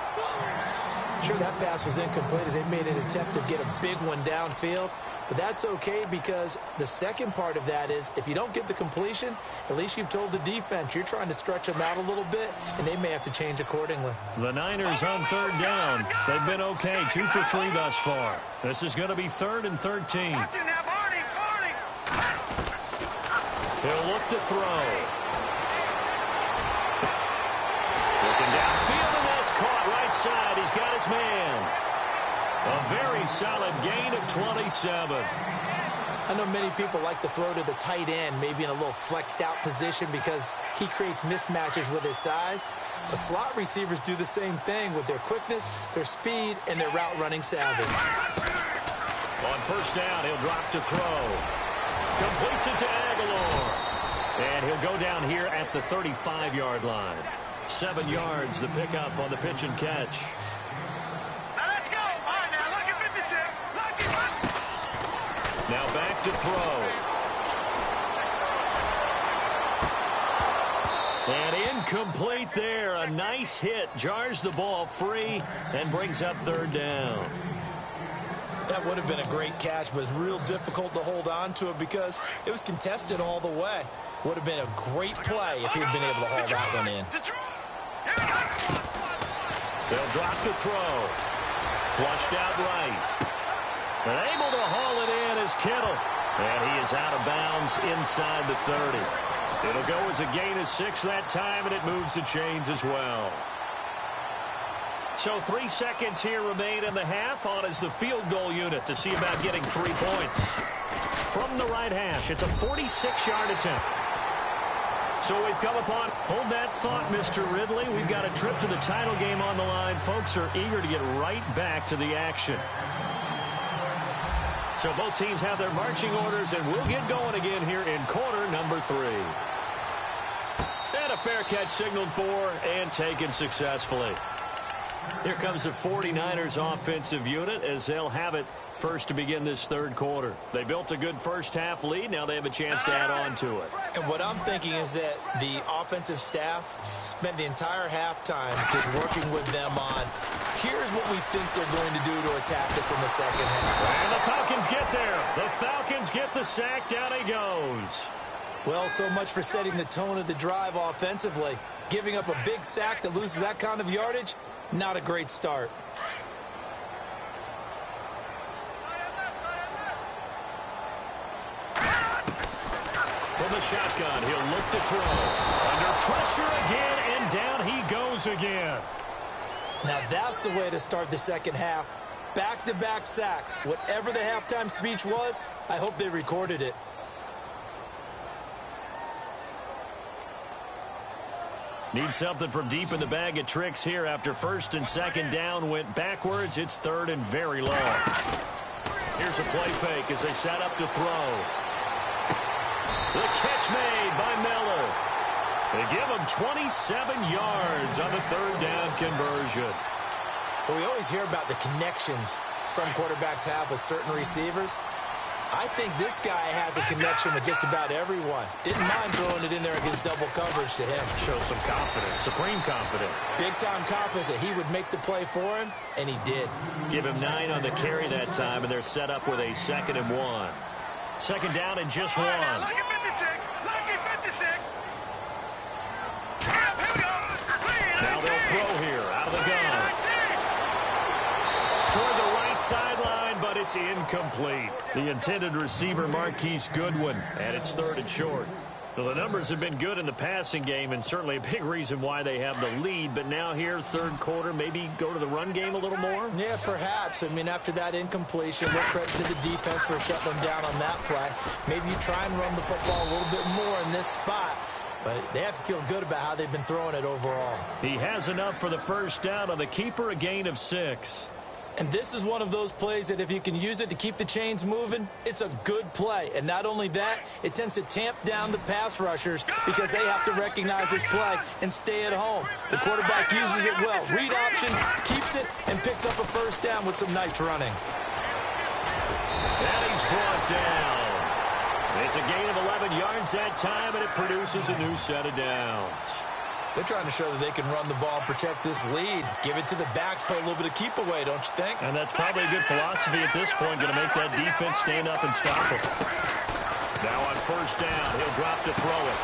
Sure, that pass was incomplete as they made an attempt to get a big one downfield. But that's okay because the second part of that is if you don't get the completion, at least you've told the defense you're trying to stretch them out a little bit, and they may have to change accordingly. The Niners on third down. They've been okay, 2 for 3 thus far. This is going to be 3rd and 13. He'll look to throw. Looking downfield, and that's caught right side. He's got his man. A very solid gain of 27. I know many people like to throw to the tight end, maybe in a little flexed out position because he creates mismatches with his size. The slot receivers do the same thing with their quickness, their speed, and their route running savvy. On first down, he'll drop to throw. Completes it to Aguilar. And he'll go down here at the 35-yard line. 7 yards, the pickup on the pitch and catch. Now back to throw. And incomplete there. A nice hit. Jars the ball free and brings up third down. That would have been a great catch, but it's real difficult to hold on to it because it was contested all the way. Would have been a great play if he'd been able to haul that one in. They'll drop to throw. Flushed out right. And able to haul it in is Kittle. And he is out of bounds inside the 30. It'll go as a gain of 6 that time, and it moves the chains as well. So 3 seconds here remain in the half. On is the field goal unit to see about getting 3 points. From the right hash, it's a 46-yard attempt. So we've come upon, hold that thought, Mr. Ridley. We've got a trip to the title game on the line. Folks are eager to get right back to the action. So both teams have their marching orders, and we'll get going again here in quarter number 3. And a fair catch signaled for and taken successfully. Here comes the 49ers offensive unit as they'll have it first to begin this third quarter. They built a good first half lead. Now they have a chance to add on to it. And what I'm thinking is that the offensive staff spent the entire halftime just working with them on, here's what we think they're going to do to attack us in the second half. And the Falcons get there. The Falcons get the sack. Down he goes. Well, so much for setting the tone of the drive offensively. Giving up a big sack that loses that kind of yardage, not a great start. From the shotgun, he'll look to throw. Under pressure again, and down he goes again. Now that's the way to start the second half. Back-to-back sacks. Whatever the halftime speech was, I hope they recorded it. Need something from deep in the bag of tricks here after first and second down went backwards. It's third and very long. Here's a play fake as they set up to throw. The catch made by Miller. They give him 27 yards on the third down conversion. Well, we always hear about the connections some quarterbacks have with certain receivers. I think this guy has a connection with just about everyone. Didn't mind throwing it in there against double coverage to him. Shows some confidence, supreme confidence. Big-time confidence that he would make the play for him, and he did. Give him 9 on the carry that time, and they're set up with a 2nd and 1. Second down and just 1. Lucky 56. Lucky 56. Now they'll throw here out of the gun. Toward the right sideline, but it's incomplete. The intended receiver, Marquise Goodwin, and it's third and short. Well, the numbers have been good in the passing game, and certainly a big reason why they have the lead. But now here, third quarter, maybe go to the run game a little more? Yeah, perhaps. I mean, after that incompletion, no credit to the defense for shutting them down on that play. Maybe you try and run the football a little bit more in this spot. But they have to feel good about how they've been throwing it overall. He has enough for the first down on the keeper, a gain of 6. And this is one of those plays that if you can use it to keep the chains moving, it's a good play. And not only that, it tends to tamp down the pass rushers because they have to recognize this play and stay at home. The quarterback uses it well. Read option, keeps it, and picks up a first down with some nice running. And he's brought down. It's a gain of 11 yards that time, and it produces a new set of downs. They're trying to show that they can run the ball and protect this lead. Give it to the backs, play a little bit of keep away, don't you think? And that's probably a good philosophy at this point, going to make that defense stand up and stop it. Now on first down, he'll drop to throw it.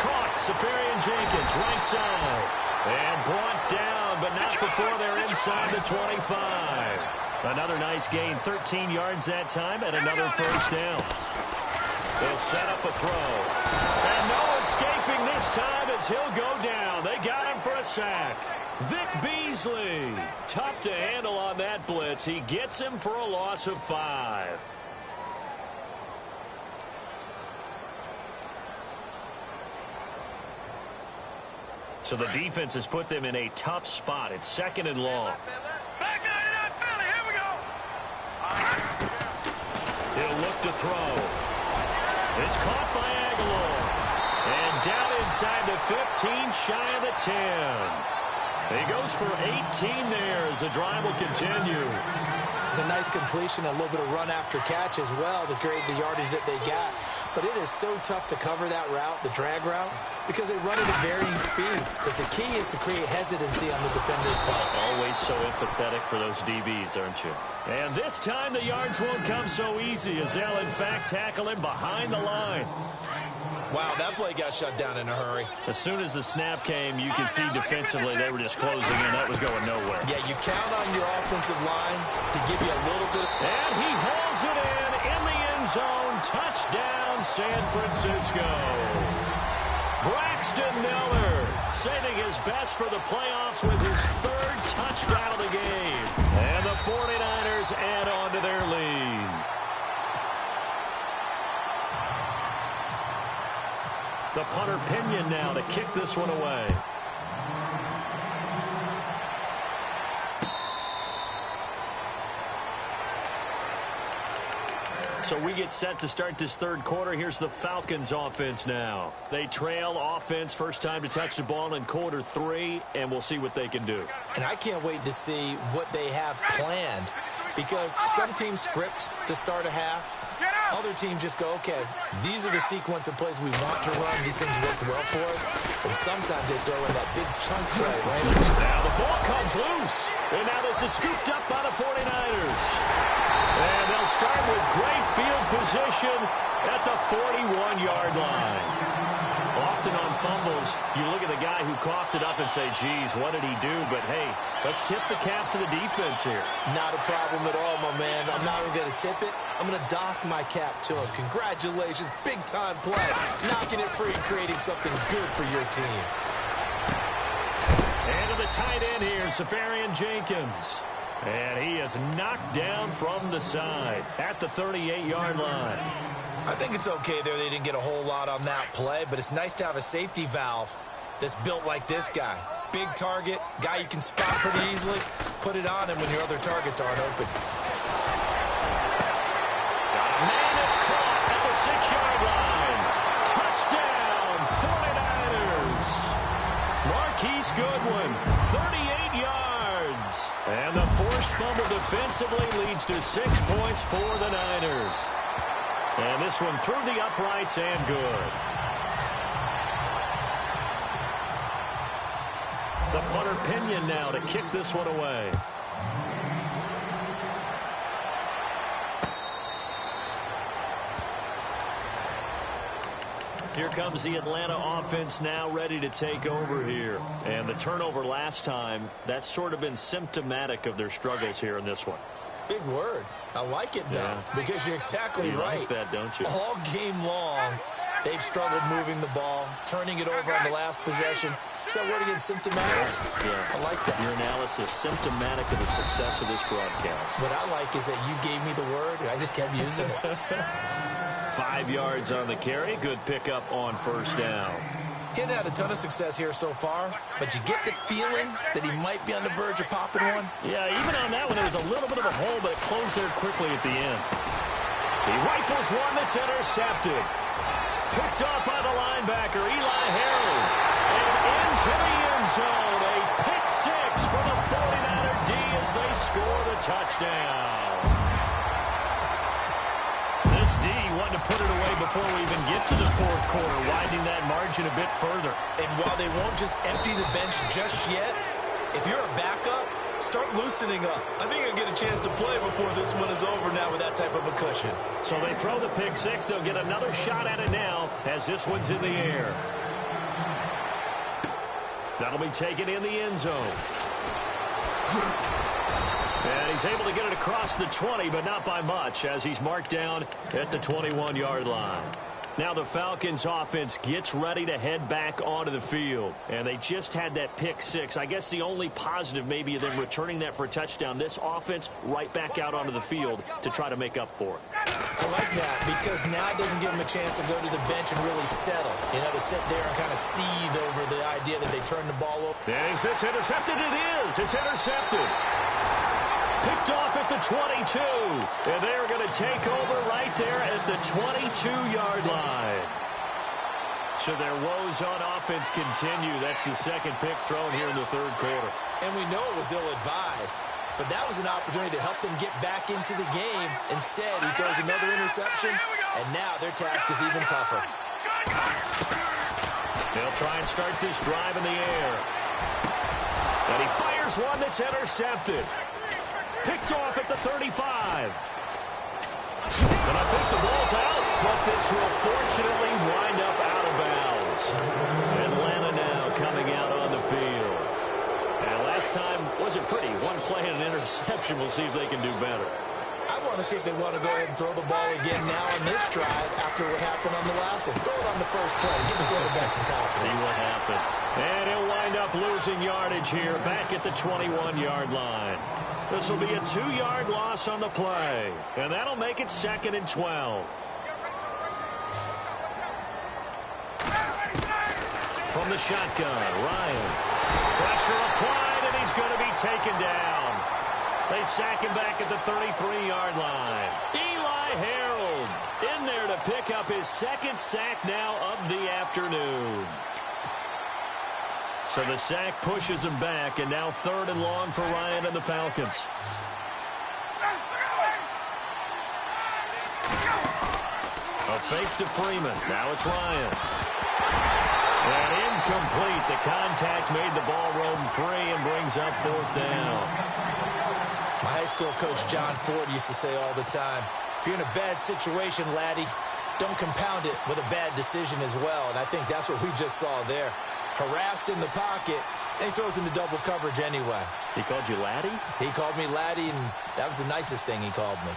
Caught, Safarian Jenkins, right side. And brought down, but not before they're inside the 25. Another nice gain, 13 yards that time, and another first down. They'll set up a throw. And no escaping this time as he'll go down. They got him for a sack. Vic Beasley. Tough to handle on that blitz. He gets him for a loss of 5. So the defense has put them in a tough spot. It's second and long. Back out of that Philly. Here we go. He'll look to throw. It's caught by Aguilar. And down inside the 15, shy of the 10. He goes for 18 there as the drive will continue. It's a nice completion, a little bit of run after catch as well to create the yardage that they got. But it is so tough to cover that route, the drag route, because they run it at varying speeds. Because the key is to create hesitancy on the defender's part. Always so empathetic for those DBs, aren't you? And this time the yards won't come so easy as they'll in fact tackle him behind the line. Wow, that play got shut down in a hurry. As soon as the snap came, you can see defensively they were just closing in. That was going nowhere. Yeah, you count on your offensive line to give you a little bit. And he hauls it in the end zone. Touchdown, San Francisco. Braxton Miller saving his best for the playoffs with his 3rd touchdown of the game. And the 49ers add on to their lead. The punter Pinion now to kick this one away. So we get set to start this 3rd quarter. Here's the Falcons offense now. They trail offense, first time to touch the ball in quarter 3, and we'll see what they can do. And I can't wait to see what they have planned, because some teams script to start a half. Other teams just go, okay, these are the sequence of plays we want to run. These things worked well for us. And sometimes they throw in that big chunk play, right? Now the ball comes loose. And now this is scooped up by the 49ers. And they'll start with great field position at the 41-yard line. Often on fumbles, you look at the guy who coughed it up and say, geez, what did he do? But, hey, let's tip the cap to the defense here. Not a problem at all, my man. I'm not even going to tip it. I'm going to doff my cap to him. Congratulations. Big-time play. Knocking it free, creating something good for your team. And to the tight end here, Safarian Jenkins. And he is knocked down from the side at the 38-yard line. I think it's okay there. They didn't get a whole lot on that play, but it's nice to have a safety valve that's built like this guy. Big target, guy you can spot pretty easily. Put it on him when your other targets aren't open. Man, it's caught at the 6-yard line. Touchdown, 49ers. Marquise Goodwin, 38 yards. And the forced fumble defensively leads to 6 points for the Niners. And this one through the uprights and good. The punter Pinion now to kick this one away. Here comes the Atlanta offense now ready to take over here. And the turnover last time, that's sort of been symptomatic of their struggles here in this one. Big word. I like it, though, because you're exactly right. You like that, don't you? All game long, they've struggled moving the ball, turning it over on the last possession. Is that word again, symptomatic? Yeah. I like that. Your analysis, symptomatic of the success of this broadcast. What I like is that you gave me the word, and I just kept using it. 5 yards on the carry. Good pickup on first down. He hadn't had a ton of success here so far, but you get the feeling that he might be on the verge of popping one. Yeah, even on that one, there was a little bit of a hole, but it closed there quickly at the end. He rifles one that's intercepted. Picked off by the linebacker, Eli Harold. And into the end zone, a pick six for the 49er D as they score the touchdown. This D wanted to put it away before we even get to the fourth quarter, widening that margin a bit further. And while they won't just empty the bench just yet, if you're a backup, start loosening up. I think you'll get a chance to play before this one is over now with that type of a cushion. So they throw the pick six. They'll get another shot at it now as this one's in the air. That'll be taken in the end zone. And he's able to get it across the 20, but not by much, as he's marked down at the 21-yard line. Now the Falcons offense gets ready to head back onto the field. And they just had that pick six. I guess the only positive maybe of them returning that for a touchdown. This offense right back out onto the field to try to make up for it. I like that because now it doesn't give them a chance to go to the bench and really settle. You know, to sit there and kind of seethe over the idea that they turn the ball over. And is this intercepted? It is. It's intercepted. Picked off at the 22. And they're going to take over right there at the 22-yard line. So their woes on offense continue. That's the second pick thrown here in the third quarter. And we know it was ill-advised. But that was an opportunity to help them get back into the game. Instead, he throws another interception. And now their task is even tougher. They'll try and start this drive in the air. And he fires one that's intercepted. Picked off at the 35. And I think the ball's out, but this will fortunately wind up out of bounds. Atlanta now coming out on the field. And last time wasn't pretty. One play and an interception. We'll see if they can do better. I want to see if they want to go ahead and throw the ball again now on this drive after what happened on the last one. Throw it on the first play. Give the quarterback some confidence. See what happens. And he'll wind up losing yardage here back at the 21-yard line. This will be a 2-yard loss on the play. And that'll make it 2nd and 12. From the shotgun, Ryan. Pressure applied, and he's going to be taken down. They sack him back at the 33-yard line. Eli Harold in there to pick up his second sack now of the afternoon. So the sack pushes him back, and now 3rd and long for Ryan and the Falcons. A fake to Freeman. Now it's Ryan. And incomplete. The contact made the ball roam free and brings up 4th down. My high school coach, John Ford, used to say all the time, if you're in a bad situation, laddie, don't compound it with a bad decision as well. And I think that's what we just saw there. Harassed in the pocket, and he throws into double coverage anyway. He called you laddie? He called me laddie, and that was the nicest thing he called me.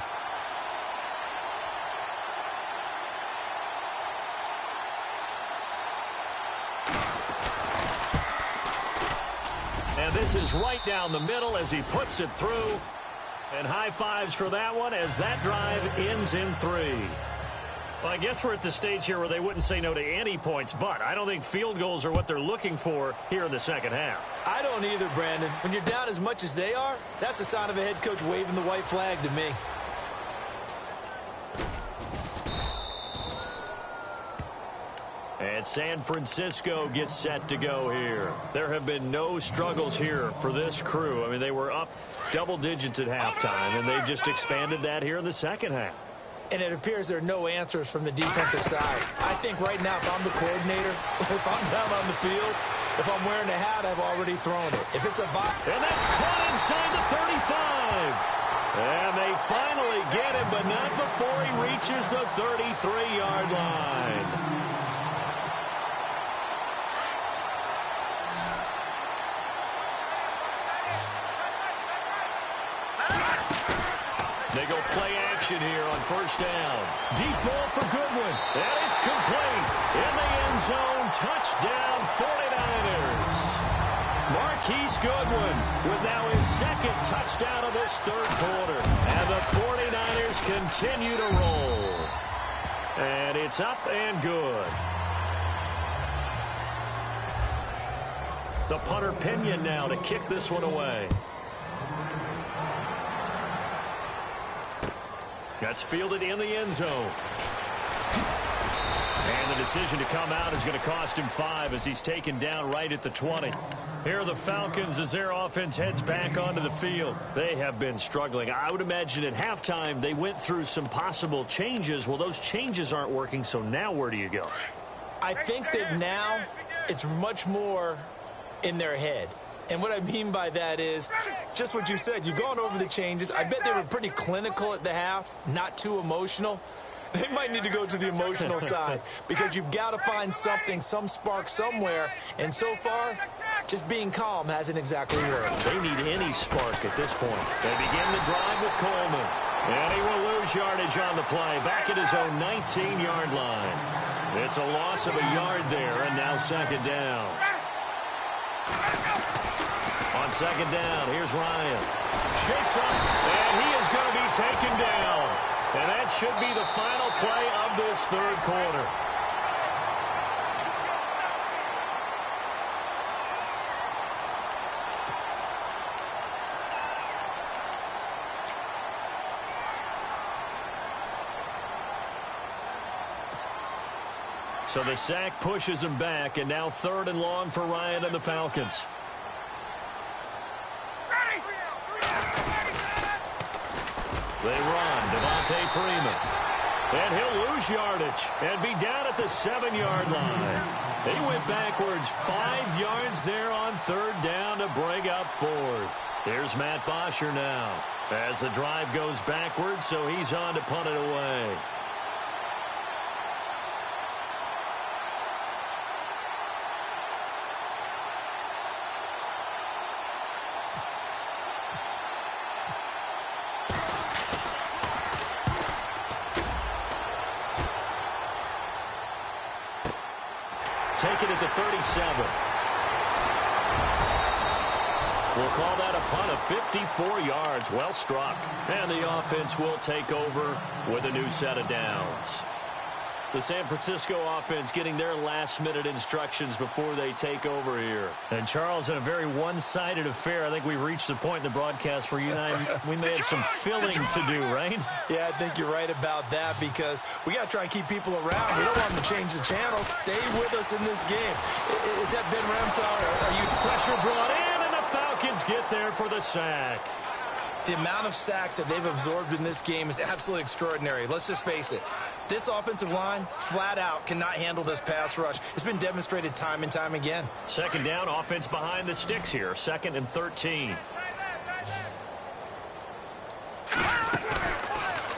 And this is right down the middle as he puts it through. And high fives for that one as that drive ends in 3. Well, I guess we're at the stage here where they wouldn't say no to any points, but I don't think field goals are what they're looking for here in the second half. I don't either, Brandon. When you're down as much as they are, that's a sign of a head coach waving the white flag to me. And San Francisco gets set to go here. There have been no struggles here for this crew. I mean, they were up double digits at halftime, and they've just expanded that here in the second half. And it appears there are no answers from the defensive side. I think right now, if I'm the coordinator, if I'm down on the field, if I'm wearing a hat, I've already thrown it. If it's a and that's caught inside the 35. And they finally get him, but not before he reaches the 33-yard line. They go play action here on 1st down. Deep ball for Goodwin. And it's complete. In the end zone. Touchdown 49ers. Marquise Goodwin with now his 2nd touchdown of this 3rd quarter. And the 49ers continue to roll. And it's up and good. The punter Pinion now to kick this one away. That's fielded in the end zone. And the decision to come out is going to cost him 5 as he's taken down right at the 20. Here are the Falcons as their offense heads back onto the field. They have been struggling. I would imagine at halftime they went through some possible changes. Well, those changes aren't working, so now where do you go? I think that now it's much more in their head. And what I mean by that is just what you said. You've gone over the changes. I bet they were pretty clinical at the half, not too emotional. They might need to go to the emotional side because you've got to find something, some spark somewhere. And so far, just being calm hasn't exactly worked. They need any spark at this point. They begin the drive with Coleman. And he will lose yardage on the play. Back at his own 19-yard line. It's a loss of a yard there, and now second down. On second down, here's Ryan. Shakes up, and he is going to be taken down. And that should be the final play of this third quarter. So the sack pushes him back, and now 3rd and long for Ryan and the Falcons. They run, Devontae Freeman. And he'll lose yardage and be down at the 7-yard line. They went backwards 5 yards there on 3rd down to bring up 4th. There's Matt Bosher now as the drive goes backwards, so he's on to punt it away. Take it at the 37. We'll call that a punt of 54 yards. Well struck. And the offense will take over with a new set of downs. The San Francisco offense getting their last-minute instructions before they take over here. And, Charles, in a very one-sided affair, I think we've reached the point in the broadcast where you and I, we may have some filling to do, right? Yeah, I think you're right about that because we got to try and keep people around. We don't want them to change the channel. Stay with us in this game. Is that Ben Ramsey? Are you pressure brought in, and the Falcons get there for the sack. The amount of sacks that they've absorbed in this game is absolutely extraordinary. Let's just face it. This offensive line, flat out, cannot handle this pass rush. It's been demonstrated time and time again. Second down, offense behind the sticks here. 2nd and 13.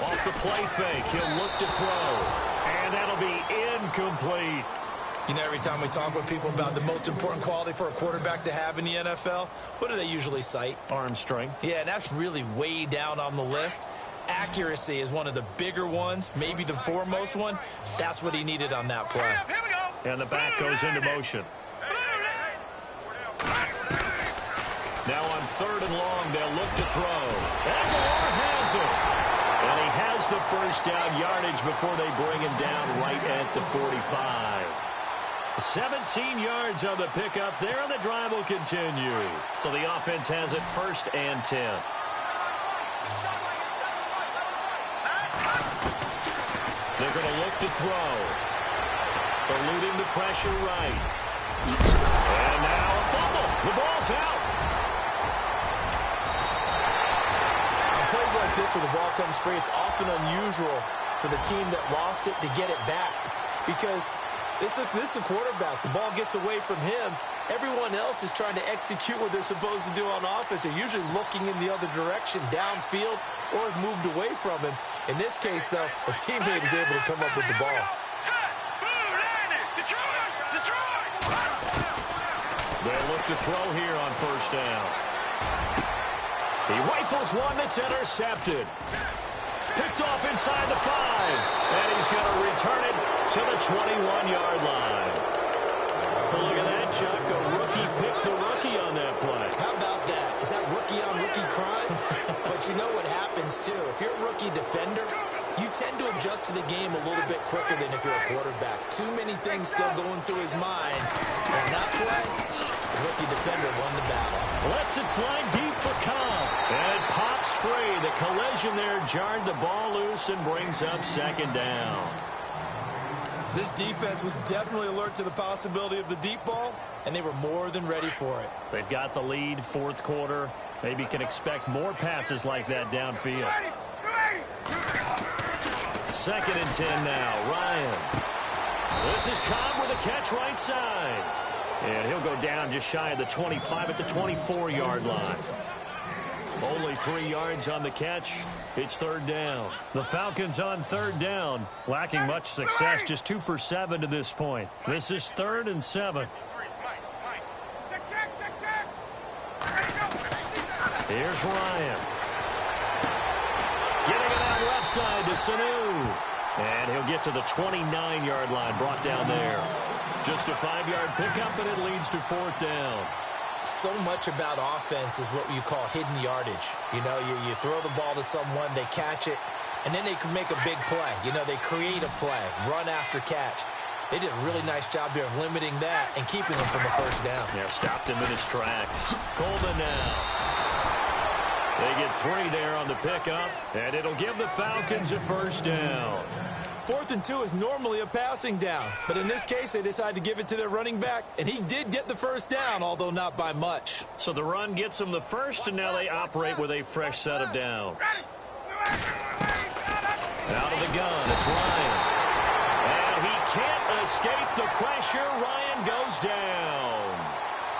Off the play fake, he'll look to throw. And that'll be incomplete. You know, every time we talk with people about the most important quality for a quarterback to have in the NFL, what do they usually cite? Arm strength. Yeah, and that's really way down on the list. Accuracy is one of the bigger ones, maybe the foremost one. That's what he needed on that play. And the back goes into motion. Now on 3rd and long, they'll look to throw. And Moore has it. And he has the first down yardage before they bring him down right at the 45. 17 yards on the pickup there, and the drive will continue. So the offense has it 1st and 10. They're going to look to throw. Eluding the pressure right. And now a fumble. The ball's out. On plays like this where the ball comes free, it's often unusual for the team that lost it to get it back because this is a quarterback. The ball gets away from him. Everyone else is trying to execute what they're supposed to do on offense. They're usually looking in the other direction, downfield, or have moved away from him. In this case, though, a teammate is able to come up with the ball. They'll look to throw here on 1st down. He rifles one that's intercepted. Picked off inside the 5. And he's going to return it to the 21-yard line. Look at that, Chuck. A rookie picked the rookie on that play. How about that? Is that rookie-on-rookie crime? But you know what happens, too. If you're a rookie defender, you tend to adjust to the game a little bit quicker than if you're a quarterback. Too many things still going through his mind. And that play, rookie defender won the battle. Lets it fly deep for Cobb. And it pops free. The collision there jarred the ball loose and brings up second down. This defense was definitely alert to the possibility of the deep ball, and they were more than ready for it. They've got the lead, fourth quarter. Maybe can expect more passes like that downfield. Second and 10 now. Ryan. This is Cobb with a catch right side. And he'll go down just shy of the 25 at the 24-yard line. Only 3 yards on the catch. It's third down. The Falcons on third down. Lacking much success, just 2 for 7 to this point. This is 3rd and 7. Here's Ryan. Getting it out left side to Sanu. And he'll get to the 29-yard line, brought down there. Just a 5-yard pickup, and it leads to 4th down. So much about offense is what you call hidden yardage. You know, you throw the ball to someone, they catch it, and then they can make a big play. You know, they create a play, run after catch. They did a really nice job here of limiting that and keeping him from the first down. Yeah, stopped him in his tracks. Coleman now. They get 3 there on the pickup, and it'll give the Falcons a first down. 4th and 2 is normally a passing down, but in this case, they decided to give it to their running back, and he did get the first down, although not by much. So the run gets them the first, and now they operate with a fresh set of downs. Out of the gun, it's Ryan. And he can't escape the pressure. Ryan goes down.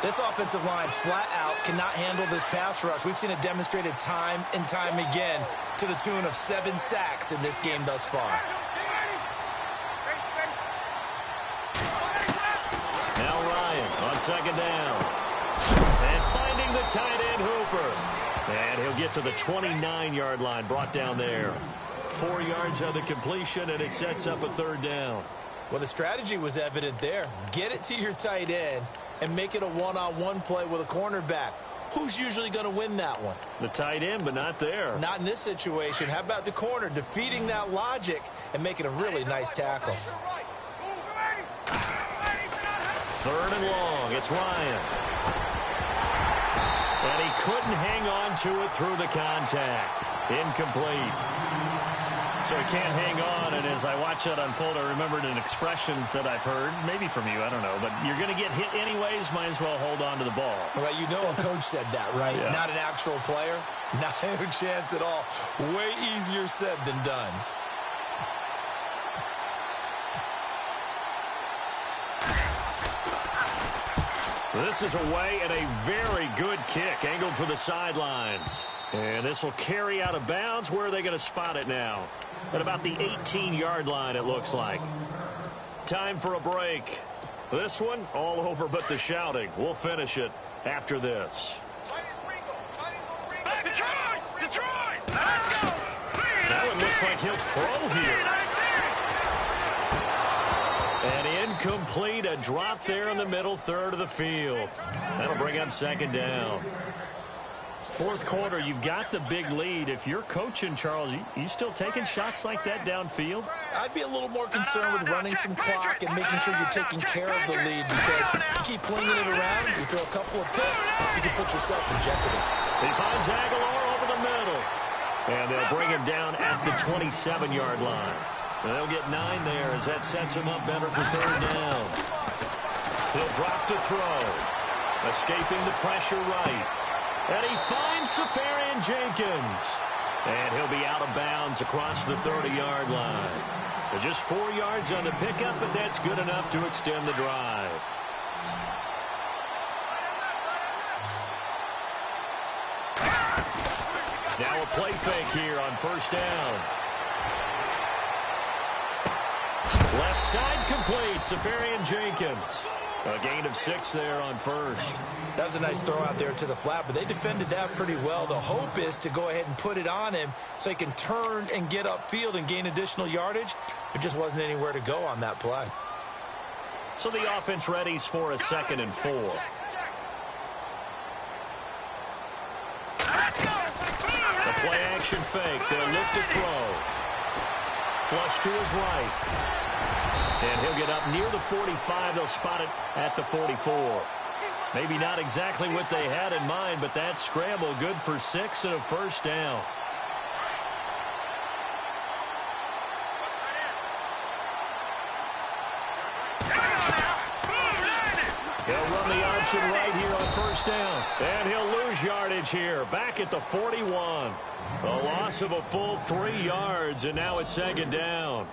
This offensive line flat out cannot handle this pass rush. We've seen it demonstrated time and time again to the tune of 7 sacks in this game thus far. Now Ryan on second down. And finding the tight end Hooper. And he'll get to the 29-yard line, brought down there. 4 yards on the completion, and it sets up a 3rd down. Well, the strategy was evident there. Get it to your tight end and make it a one-on-one play with a cornerback. Who's usually going to win that one? The tight end, but not there. Not in this situation. How about the corner defeating that logic and making a really nice tackle? 3rd and long. It's Ryan. And he couldn't hang on to it through the contact. Incomplete. So he can't hang on, and as I watch that unfold, I remembered an expression that I've heard, maybe from you, I don't know, but you're going to get hit anyways, might as well hold on to the ball. Well, you know a coach said that, right? Yeah. Not an actual player? Not a chance at all. Way easier said than done. This is away and a very good kick, angled for the sidelines. And this will carry out of bounds. Where are they going to spot it now? At about the 18-yard line, it looks like. Time for a break. This one, all over but the shouting. We'll finish it after this. Detroit! Let's go! That one looks like he'll throw here. And incomplete, a drop there in the middle third of the field. That'll bring up second down. Fourth quarter, you've got the big lead. If you're coaching, Charles, you still taking shots like that downfield? I'd be a little more concerned with running some clock and making sure you're taking care of the lead, because you keep flinging it around, you throw a couple of picks, you can put yourself in jeopardy. He finds Aguilar over the middle. And they'll bring him down at the 27-yard line. They'll get 9 there as that sets him up better for third down. He'll drop to throw. Escaping the pressure right. And he finds Safarian Jenkins. And he'll be out of bounds across the 30-yard line. But just 4 yards on the pickup, but that's good enough to extend the drive. Now a play fake here on first down. Left side complete, Safarian Jenkins. A gain of 6 there on first. That was a nice throw out there to the flat, but they defended that pretty well. The hope is to go ahead and put it on him so he can turn and get upfield and gain additional yardage. There just wasn't anywhere to go on that play. So the offense readies for a 2nd and 4. The play action fake. They'll look to throw. Flush to his right. And he'll get up near the 45. They'll spot it at the 44. Maybe not exactly what they had in mind, but that scramble good for 6 and a first down. He'll run the option right here on first down. And he'll lose yardage here. Back at the 41. A loss of a full 3 yards, and now it's second down.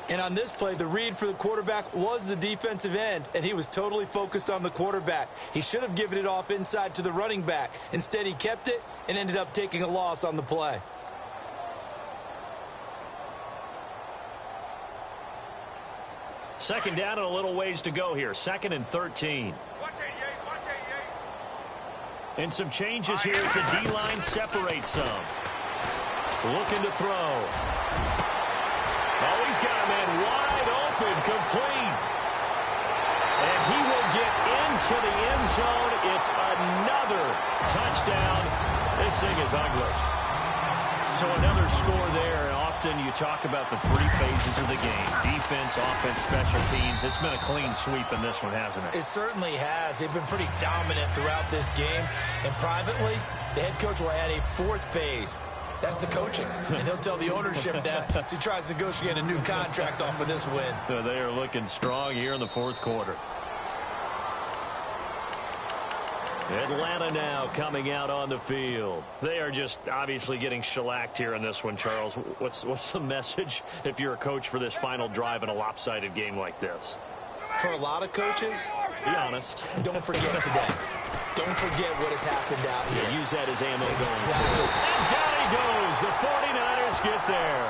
And on this play, the read for the quarterback was the defensive end, and he was totally focused on the quarterback. He should have given it off inside to the running back. Instead, he kept it and ended up taking a loss on the play. Second down and a little ways to go here. 2nd and 13. Watch 88, watch 88. And some changes here as the D-line separates some. Looking to throw. Oh, he's got a man wide open, complete. And he will get into the end zone. It's another touchdown. This thing is ugly. So another score there. And often you talk about the 3 phases of the game. Defense, offense, special teams. It's been a clean sweep in this one, hasn't it? It certainly has. They've been pretty dominant throughout this game. And privately, the head coach will add a 4th phase. That's the coaching. And he'll tell the ownership that as he tries to negotiate a new contract off of this win. They are looking strong here in the 4th quarter. Atlanta now coming out on the field. They are just obviously getting shellacked here in this one, Charles. What's the message if you're a coach for this final drive in a lopsided game like this? For a lot of coaches, be honest. Don't forget today. Don't forget what has happened out here. Yeah, use that as ammo Exactly. going. And down he goes. The 49ers get there.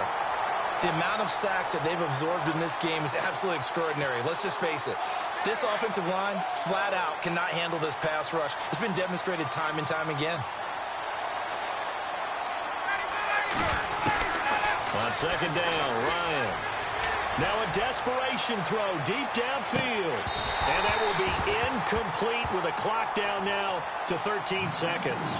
The amount of sacks that they've absorbed in this game is absolutely extraordinary. Let's just face it. This offensive line, flat out, cannot handle this pass rush. It's been demonstrated time and time again. On second down, Ryan. Now a desperation throw deep downfield. And that will be incomplete with a clock down now to 13 seconds.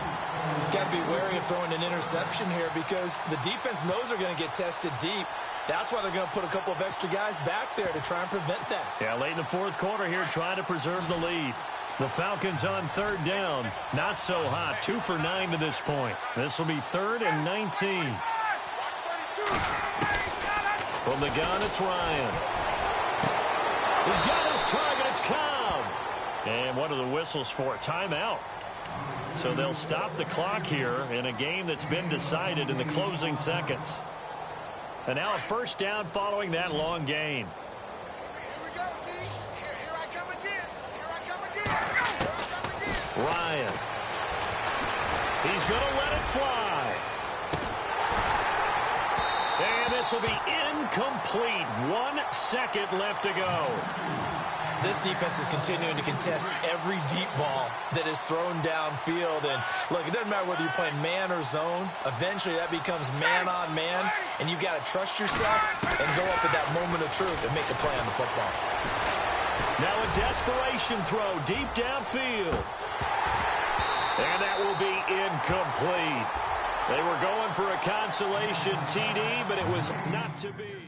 Got to be wary of throwing an interception here because the defense knows they're going to get tested deep. That's why they're going to put a couple of extra guys back there to try and prevent that. Yeah, late in the 4th quarter here, trying to preserve the lead. The Falcons on 3rd down. Not so hot. 2 for 9 to this point. This will be 3rd and 19. From the gun, it's Ryan. He's got his target. It's Cobb. And what are the whistles for? Timeout. So they'll stop the clock here in a game that's been decided in the closing seconds. And now a first down following that long gain. Here we go, D. Here I come again. Here I come again. Here I come again. Ryan. He's going to let it fly. And this will be incomplete. 1 second left to go. This defense is continuing to contest every deep ball that is thrown downfield. And, look, it doesn't matter whether you're playing man or zone. Eventually, that becomes man on man. And you've got to trust yourself and go up at that moment of truth and make a play on the football. Now a desperation throw deep downfield. And that will be incomplete. They were going for a consolation TD, but it was not to be.